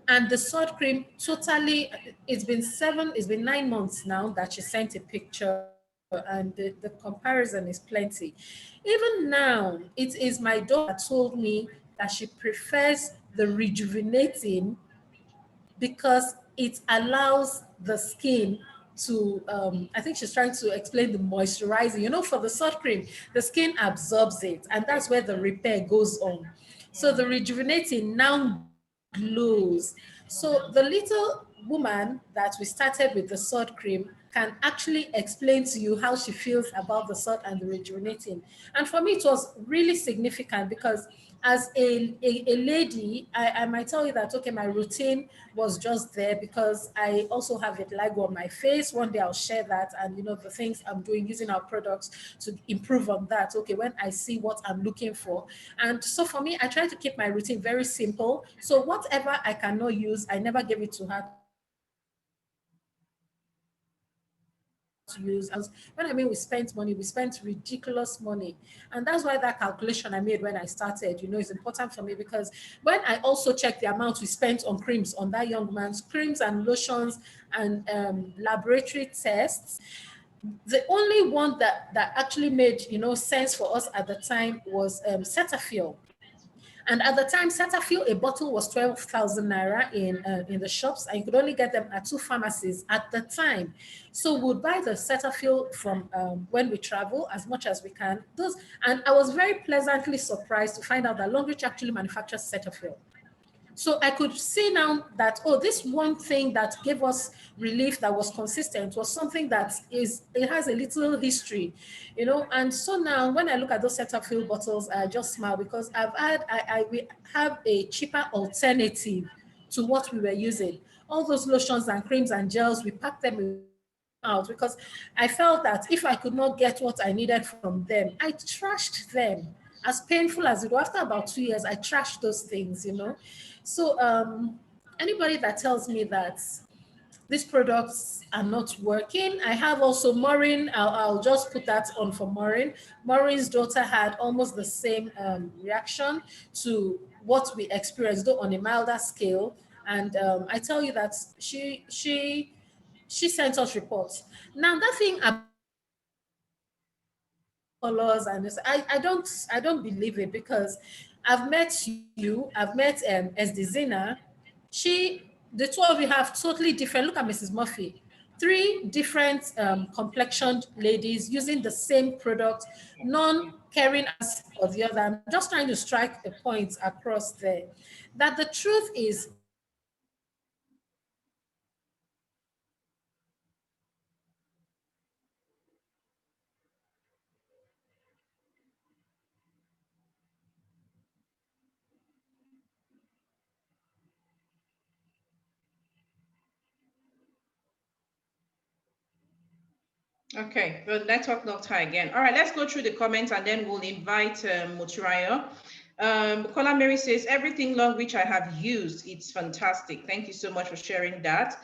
And the salt cream totally, it's been 9 months now that she sent a picture, and the comparison is plenty. Even now, it is my daughter told me that she prefers the rejuvenating because it allows the skin to, I think she's trying to explain the moisturizing. You know, for the salt cream, the skin absorbs it, and that's where the repair goes on. So the rejuvenating now glows. So the little woman that we started with the salt cream can actually explain to you how she feels about the salt and the rejuvenating. And for me, it was really significant because as a lady, I might tell you that, okay, my routine was just there because I also have vitiligo on my face. One day I'll share that and, you know, the things I'm doing using our products to improve on that. Okay, when I see what I'm looking for. And so for me, I try to keep my routine very simple. So whatever I cannot use, I never give it to her to use. When I mean we spent money, we spent ridiculous money. And that's why that calculation I made when I started, you know, is important for me because when I also check the amount we spent on creams, on that young man's creams and lotions and laboratory tests, the only one that actually made, you know, sense for us at the time was Cetaphil. And at the time, Cetaphil, a bottle was 12,000 naira in the shops, and you could only get them at 2 pharmacies at the time. So we'd buy the Cetaphil from when we travel as much as we can. And I was very pleasantly surprised to find out that Longreach actually manufactures Cetaphil. So I could see now that, oh, this one thing that gave us relief that was consistent was something that it has a little history, you know. And so now when I look at those Cetaphil bottles, I just smile because we have a cheaper alternative to what we were using. All those lotions and creams and gels, we packed them out because I felt that if I could not get what I needed from them, I trashed them. As painful as it was, after about 2 years, I trashed those things, you know. So anybody that tells me that these products are not working, I have also Maureen. I'll just put that on for Maureen. Maureen's daughter had almost the same reaction to what we experienced, though on a milder scale. And I tell you that she sent us reports. Now that thing colors and this, I don't believe it because I've met you, I've met Esdizina. The two of you have totally different. Look at Mrs. Murphy, 3 different complexioned ladies using the same product, none caring as for the other. I'm just trying to strike a point across there. That the truth is Okay, the network not high again. All right, let's go through the comments and then we'll invite Moturayo. Kola Mary says, everything long which I have used, it's fantastic. Thank you so much for sharing that.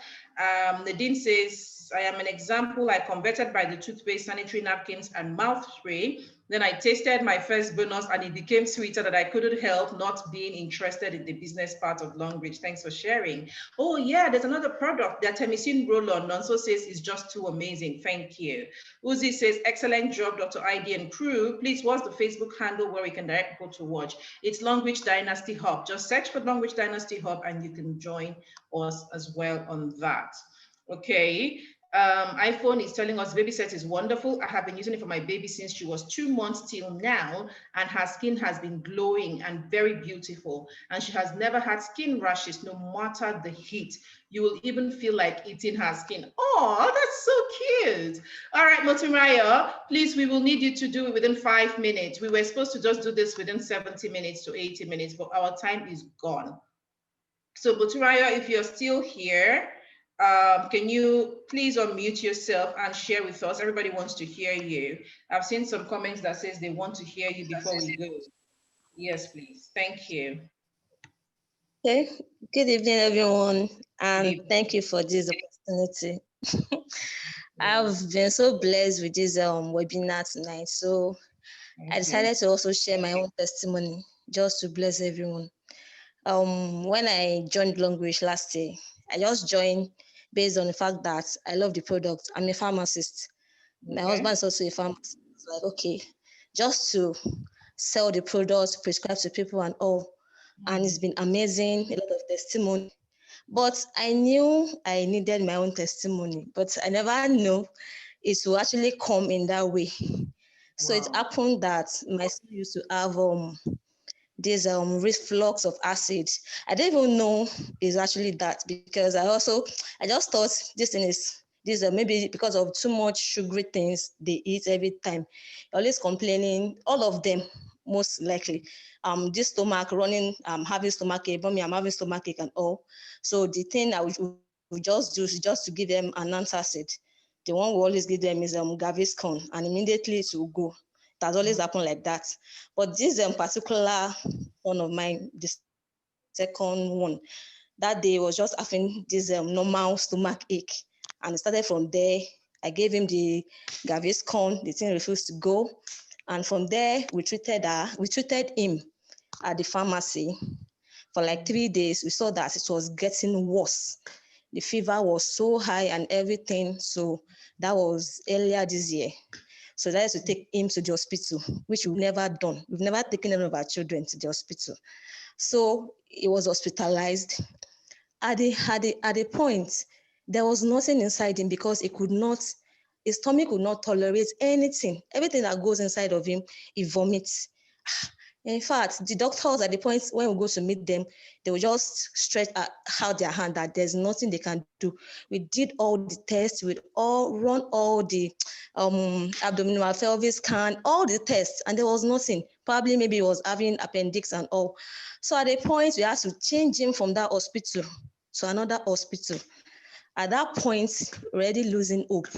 Nadine says, I am an example. I converted by the toothpaste, sanitary napkins, and mouth spray. Then I tasted my first bonus and it became sweeter that I couldn't help not being interested in the business part of Longreach. Thanks for sharing. Oh yeah, there's another product that Temicine Roll-On also says is just too amazing. Thank you. Uzi says, excellent job, Dr. ID and crew. Please, what's the Facebook handle where we can direct people to watch? It's Longreach Dynasty Hub. Just search for Longreach Dynasty Hub and you can join us as well on that. Okay. iPhone is telling us baby set is wonderful. I have been using it for my baby since she was 2 months till now, and her skin has been glowing and very beautiful. And she has never had skin rashes, no matter the heat. You will even feel like eating her skin. Oh, that's so cute. All right, Motumaya, please, we will need you to do it within 5 minutes. We were supposed to just do this within 70 minutes to 80 minutes, but our time is gone. So Motumaya, if you're still here, can you please unmute yourself and share with us? Everybody wants to hear you. I've seen some comments that says they want to hear you before we go. Yes, please. Thank you. Okay. Good evening, everyone, and evening. thank you for this opportunity. I've been so blessed with this webinar tonight, so I decided to also share my own testimony just to bless everyone. When I joined Longreach last year, I just joined based on the fact that I love the product. I'm a pharmacist. My husband is also a pharmacist. It's like, okay, just to sell the products, prescribe to people and all. And it's been amazing, a lot of testimony. But I knew I needed my own testimony, but I never knew it will actually come in that way. So it happened that my son used to have this reflux of acid. I didn't even know it's actually that, because I just thought this thing is maybe because of too much sugary things they eat every time. Always complaining, all of them most likely. This stomach running, having stomach ache, I'm having stomach ache and all. So the thing I would just do is just to give them an antacid. The one we always give them is Gaviscon, and immediately it will go. It has always happened like that. But this particular one of mine, the second one, that day was just having this normal stomach ache. And it started from there. I gave him the Gaviscon, the thing refused to go. And from there, we treated him at the pharmacy for like 3 days. We saw that it was getting worse. The fever was so high and everything. So that was earlier this year. So that is to take him to the hospital, which we've never done. We've never taken any of our children to the hospital. So he was hospitalized. At the point, there was nothing inside him because his stomach could not tolerate anything. Everything that goes inside of him, he vomits. In fact, the doctors at the point when we go to meet them, they will just stretch out their hand that there's nothing they can do. We did all the tests, we run all the abdominal pelvis scan, all the tests, and there was nothing. Probably maybe he was having appendix and all. So at a point, we had to change him from that hospital to another hospital. At that point, already losing hope.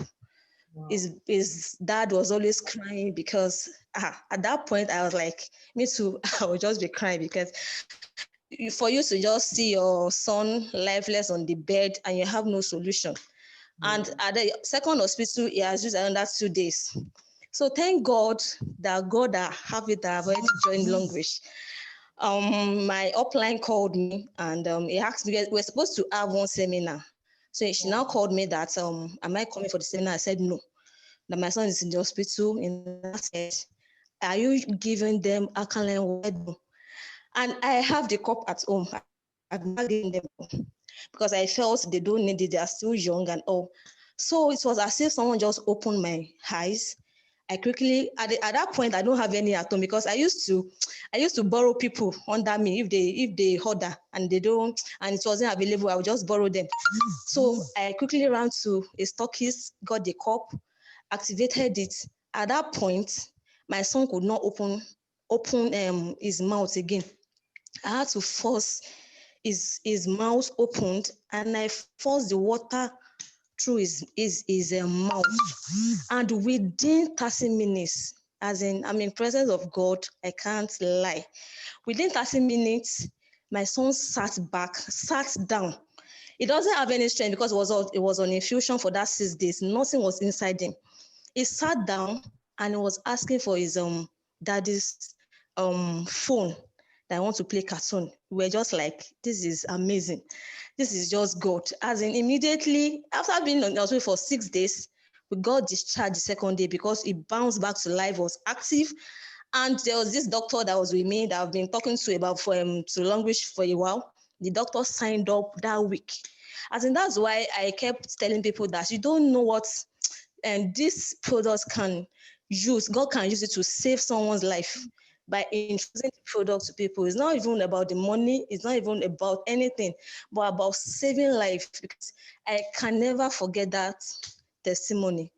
His dad was always crying because at that point I was like, me too, I would just be crying because for you to just see your son lifeless on the bed and you have no solution. And at the second hospital, he has used another 2 days. So thank God that have it that I've already joined Longreach. My upline called me and he asked me, we're supposed to have one seminar. So she now called me that, am I coming for the seminar? I said no. That my son is in the hospital, and I said, are you giving them alkaline water? And I have the cup at home. I've not given them because I felt they don't need it. They are still young and all. So it was as if someone just opened my eyes. I quickly, at that point, I don't have any at home because I used to borrow people under me if they order and they don't, and it wasn't available, I would just borrow them. So I quickly ran to a stockist, got the cup, activated it. At that point, my son could not open his mouth again. I had to force his mouth opened, and I forced the water through his mouth. And within 30 minutes, as in, I'm in presence of God, I can't lie. Within 30 minutes, my son sat down. He doesn't have any strength because it was on infusion for that 6 days. Nothing was inside him. He sat down and he was asking for his daddy's phone that I want to play cartoon. We were just like, this is amazing. This is just God. As in, immediately after being on the hospital for 6 days, we got discharged the second day because he bounced back to life, was active. And there was this doctor that was with me that I've been talking to about to Longreach for a while. the doctor signed up that week. As in, that's why I kept telling people that you don't know what and this product can use, God can use it to save someone's life by introducing the product to people. It's not even about the money, it's not even about anything, but about saving life, because I can never forget that testimony.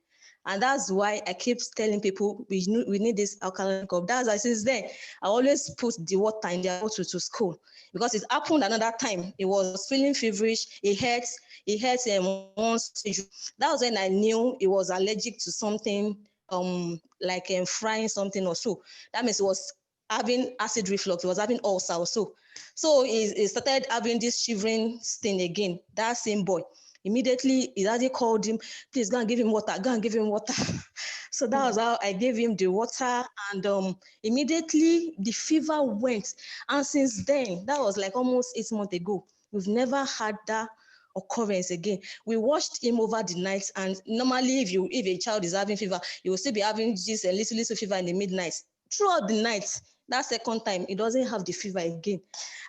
And that's why I keep telling people we need this alkaline cup. That's why since then, I always put the water in their bottle to school, because it happened another time. It was feeling feverish. It hurt one sausage. That was when I knew it was allergic to something, like frying something or so. That means it was having acid reflux. It was having ulcer or so. So it started having this shivering thing again. That same boy. Immediately, his daddy called him, please go and give him water, go and give him water. So that was how I gave him the water, and immediately the fever went. And since then, that was like almost 8 months ago, we've never had that occurrence again. We watched him over the night, and normally if a child is having fever, you will still be having just a little fever in the midnight. Throughout the night, that second time, he doesn't have the fever again.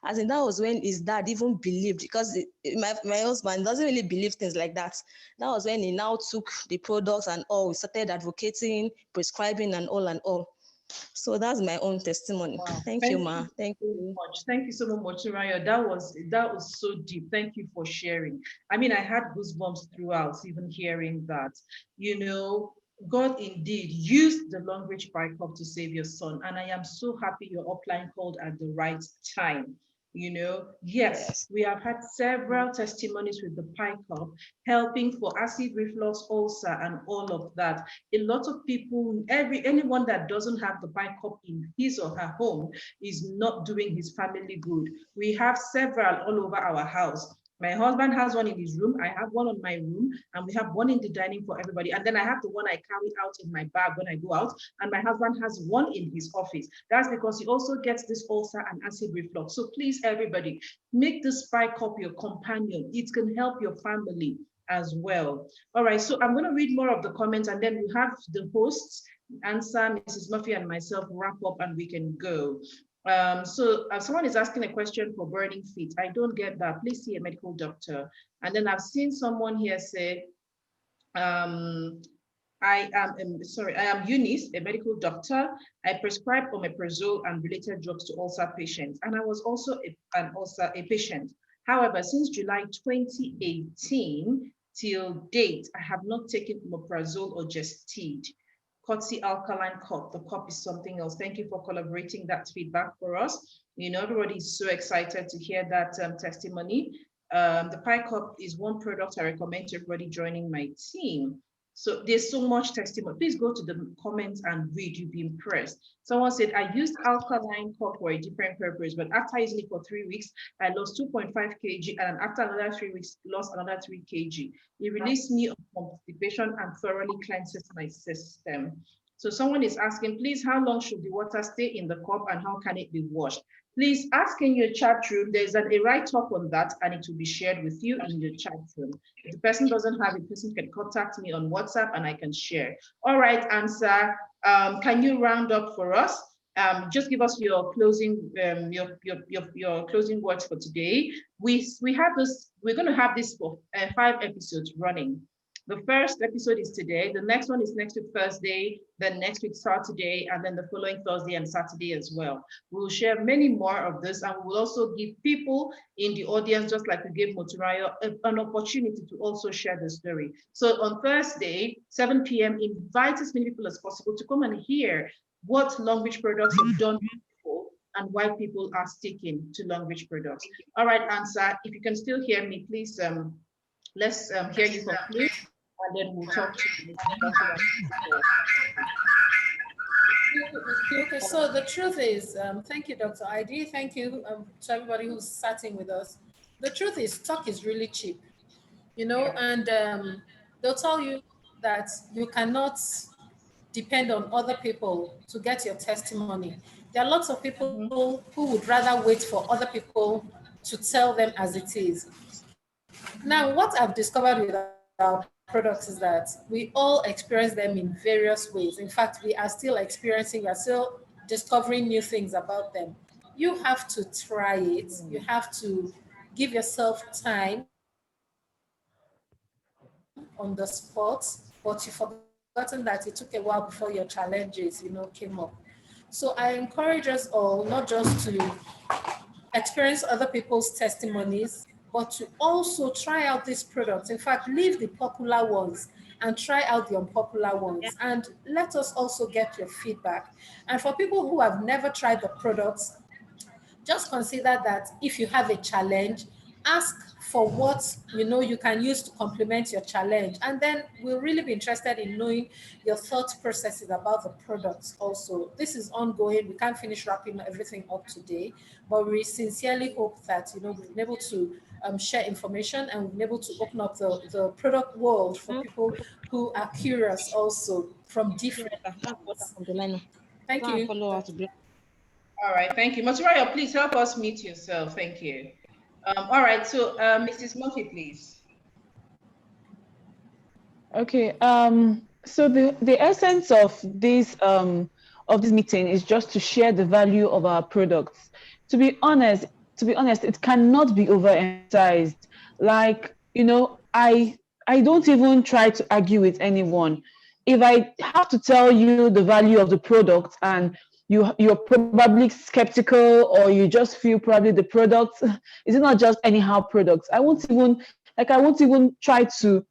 As in, that was when his dad even believed, because my husband doesn't really believe things like that. That was when he now took the products and all, started advocating, prescribing and all and all. So that's my own testimony. Wow. Thank you, Ma. Thank so you. much. Thank you so much, Raya. That was so deep. Thank you for sharing. I mean, I had goosebumps throughout, even hearing that. You know, God indeed used the Long Reach Bicop to save your son, and I am so happy your upline called at the right time. You know, yes, we have had several testimonies with the PICOP helping for acid reflux, ulcer, and all of that. A lot of people, anyone that doesn't have the PICOP in his or her home is not doing his family good. We have several all over our house. My husband has one in his room. I have one on my room, and we have one in the dining for everybody. And then I have the one I carry out in my bag when I go out. And my husband has one in his office. That's because he also gets this ulcer and acid reflux. So please, everybody, make this PICOP your companion. It can help your family as well. All right, so I'm going to read more of the comments, and then we have the hosts answer, Mrs. Murphy and myself wrap up, and we can go. So someone is asking a question for burning feet. I don't get that. Please see a medical doctor. And then I've seen someone here say, I am Eunice, a medical doctor. I prescribe omeprazole and related drugs to ulcer patients. And I was also a patient. However, since July 2018 till date, I have not taken omeprazole or Gestid. Courtesy alkaline cup. The cup is something else. Thank you for collaborating that feedback for us. You know, everybody is so excited to hear that testimony. The Pi Cup is one product I recommend to everybody joining my team. So there's so much testimony. Please go to the comments and read. You'll be impressed. Someone said, I used alkaline cup for a different purpose, but after using it for 3 weeks, I lost 2.5 kg, and after another 3 weeks, lost another 3 kg. It released me of constipation and thoroughly cleanses my system. So someone is asking, please, how long should the water stay in the cup and how can it be washed? Please ask in your chat room. There's a write-up on that, and it will be shared with you in your chat room. If the person doesn't have it, the person can contact me on WhatsApp and I can share. All right, Answer, can you round up for us? Just give us your closing your closing words for today. We have this. We're going to have this for 5 episodes running. The first episode is today. The next one is next week Thursday, then next week Saturday, and then the following Thursday and Saturday as well. We'll share many more of this, and we'll also give people in the audience, just like we gave Moturayo, an opportunity to also share the story. So on Thursday, 7 p.m., invite as many people as possible to come and hear what Long Reach products have done before and why people are sticking to Long Reach products. All right, Answer, if you can still hear me, please let's hear you conclude, and then we'll talk to you. Okay, so the truth is, thank you, Dr. ID. Thank you to everybody who's sitting with us. The truth is, talk is really cheap, you know, and they'll tell you that you cannot depend on other people to get your testimony. There are lots of people who would rather wait for other people to tell them as it is. Now, what I've discovered with our products is that we all experience them in various ways. In fact, we are still discovering new things about them. You have to try it. You have to give yourself time on the spot, but you've forgotten that it took a while before your challenges, came up. So I encourage us all not just to experience other people's testimonies, but to also try out these products. In fact, leave the popular ones and try out the unpopular ones. And let us also get your feedback. And for people who have never tried the products, just consider that if you have a challenge, ask for what you can use to complement your challenge, and then we'll really be interested in knowing your thought processes about the products. Also, this is ongoing, we can't finish wrapping everything up today, but we sincerely hope that we've been able to share information, and we've been able to open up the product world for people who are curious also from different. Thank you. All right, thank you. Moturaya, please help us mute yourself. Thank you. All right, so Mrs. Murphy, please. Okay. So the essence of this meeting is just to share the value of our products. To be honest, it cannot be overemphasized. Like, I don't even try to argue with anyone. If I have to tell you the value of the product and you're probably skeptical, or you just feel probably the product is not just anyhow products. I won't even try to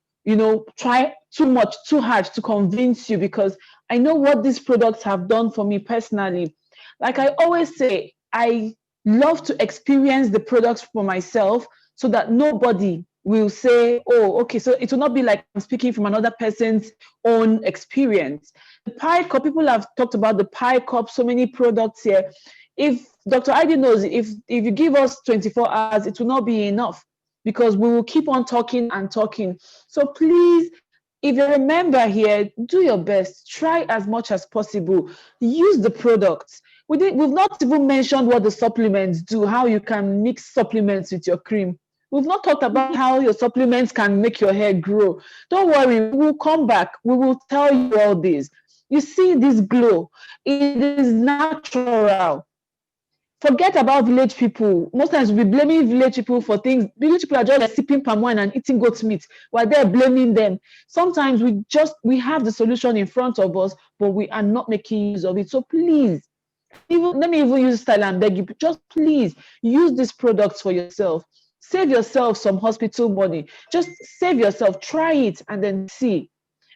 try too hard to convince you, because I know what these products have done for me personally. Like I always say, I love to experience the products for myself, so that nobody will say, oh, okay, so it will not be like I'm speaking from another person's own experience. The pie cup, people have talked about the pie cup, so many products here. If Dr. Ivy knows, if you give us 24 hours, it will not be enough, because we will keep on talking and talking. So please, if you're a member here, do your best. Try as much as possible. Use the products. We've not even mentioned what the supplements do, how you can mix supplements with your cream. We've not talked about how your supplements can make your hair grow. Don't worry, we will come back. We will tell you all this. You see this glow. It is natural. Forget about village people. Most times we blaming village people for things. Village people are just like sipping palm wine and eating goat meat while they're blaming them. Sometimes we have the solution in front of us, but we are not making use of it. So please, let me even use style and beg you, just please use these products for yourself. Save yourself some hospital money. Just save yourself, try it, and then see.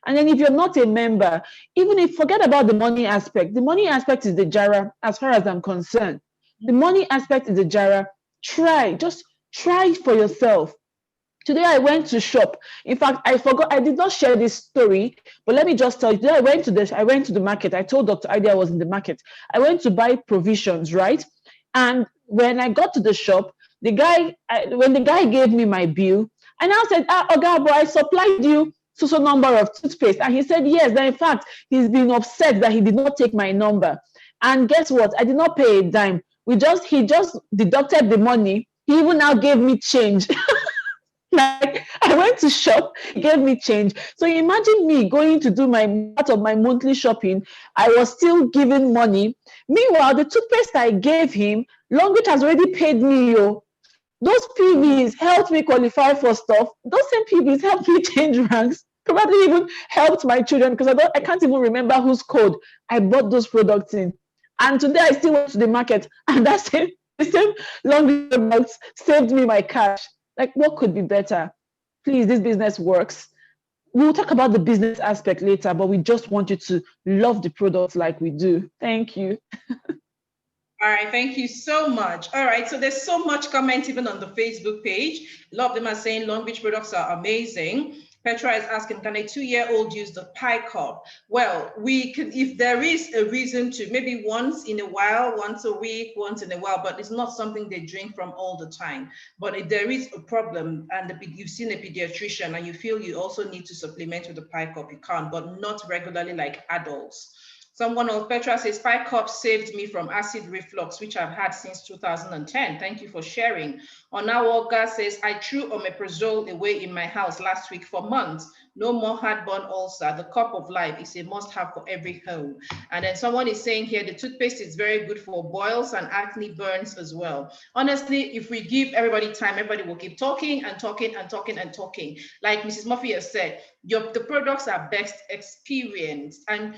And then if you're not a member, even if forget about the money aspect. The money aspect is the jara, as far as I'm concerned. The money aspect is the jara. Just try for yourself. Today I went to shop. In fact, I did not share this story, but let me just tell you. Today I went to the market. I told Dr. Ida I was in the market. I went to buy provisions, right? And when I got to the shop, when the guy gave me my bill, and I said, Oga, but I supplied you so number of toothpaste. And he said, yes, that in fact, he's been upset that he did not take my number. And guess what? I did not pay a dime. He just deducted the money. He even now gave me change. Like I went to shop, he gave me change. So imagine me going to do part of my monthly shopping. I was still giving money. Meanwhile, the toothpaste I gave him, Longreach has already paid me. Those PVs helped me qualify for stuff. Those same PVs helped me change ranks. Probably even helped my children, because I can't even remember whose code I bought those products in. And today I still went to the market, and the same Longreach products saved me my cash. Like, what could be better? Please, this business works. We'll talk about the business aspect later, but we just want you to love the products like we do. Thank you. All right, thank you so much. All right, so there's so much comment even on the Facebook page. A lot of them are saying Longreach products are amazing. Petra is asking, can a 2-year-old use the pie cup? Well, we can, if there is a reason to, maybe once in a while, once a week, once in a while, but it's not something they drink from all the time. But if there is a problem and you've seen a pediatrician and you feel you also need to supplement with the pie cup, you can, but not regularly like adults. Someone else, Petra says, pie cup saved me from acid reflux, which I've had since 2010. Thank you for sharing. Onawoga says, I threw omeprazole away in my house last week for months. no more heartburn ulcer. The cup of life is a must-have for every home. And then someone is saying here, the toothpaste is very good for boils and acne burns as well. Honestly, if we give everybody time, everybody will keep talking and talking and talking and talking. Like Mrs. Murphy has said, the products are best experienced, and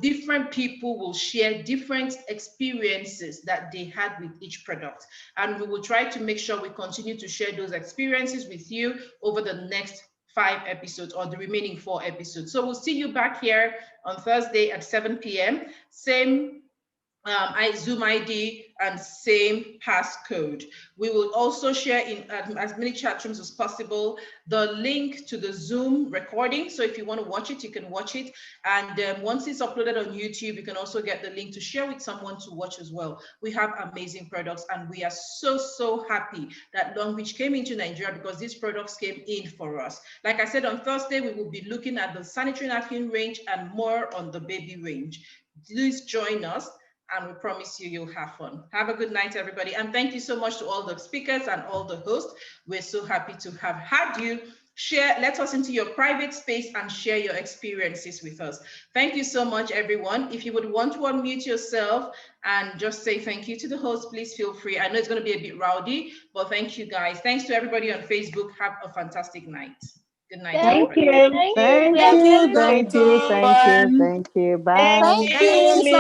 different people will share different experiences that they had with each product. And we will try to make sure we continue to share those experiences with you over the next 5 episodes or the remaining 4 episodes. So we'll see you back here on Thursday at 7 p.m. Same Zoom ID and same passcode. We will also share in as many chat rooms as possible the link to the Zoom recording. So if you want to watch it, you can watch it. And once it's uploaded on YouTube, you can also get the link to share with someone to watch as well. We have amazing products, and we are so happy that Long Beach came into Nigeria because these products came in for us. Like I said, on Thursday, we will be looking at the sanitary napkin range and more on the baby range. Please join us, and we promise you'll have fun. Have a good night, everybody. And thank you so much to all the speakers and all the hosts. We're so happy to have had you. Let us into your private space and share your experiences with us. Thank you so much, everyone. If you would want to unmute yourself and just say thank you to the host, please feel free. I know it's going to be a bit rowdy, but thank you, guys. Thanks to everybody on Facebook. Have a fantastic night. Good night, Thank everybody. you. Thank you. Thank you. Thank you. Thank you. Thank you. Bye. Thank you.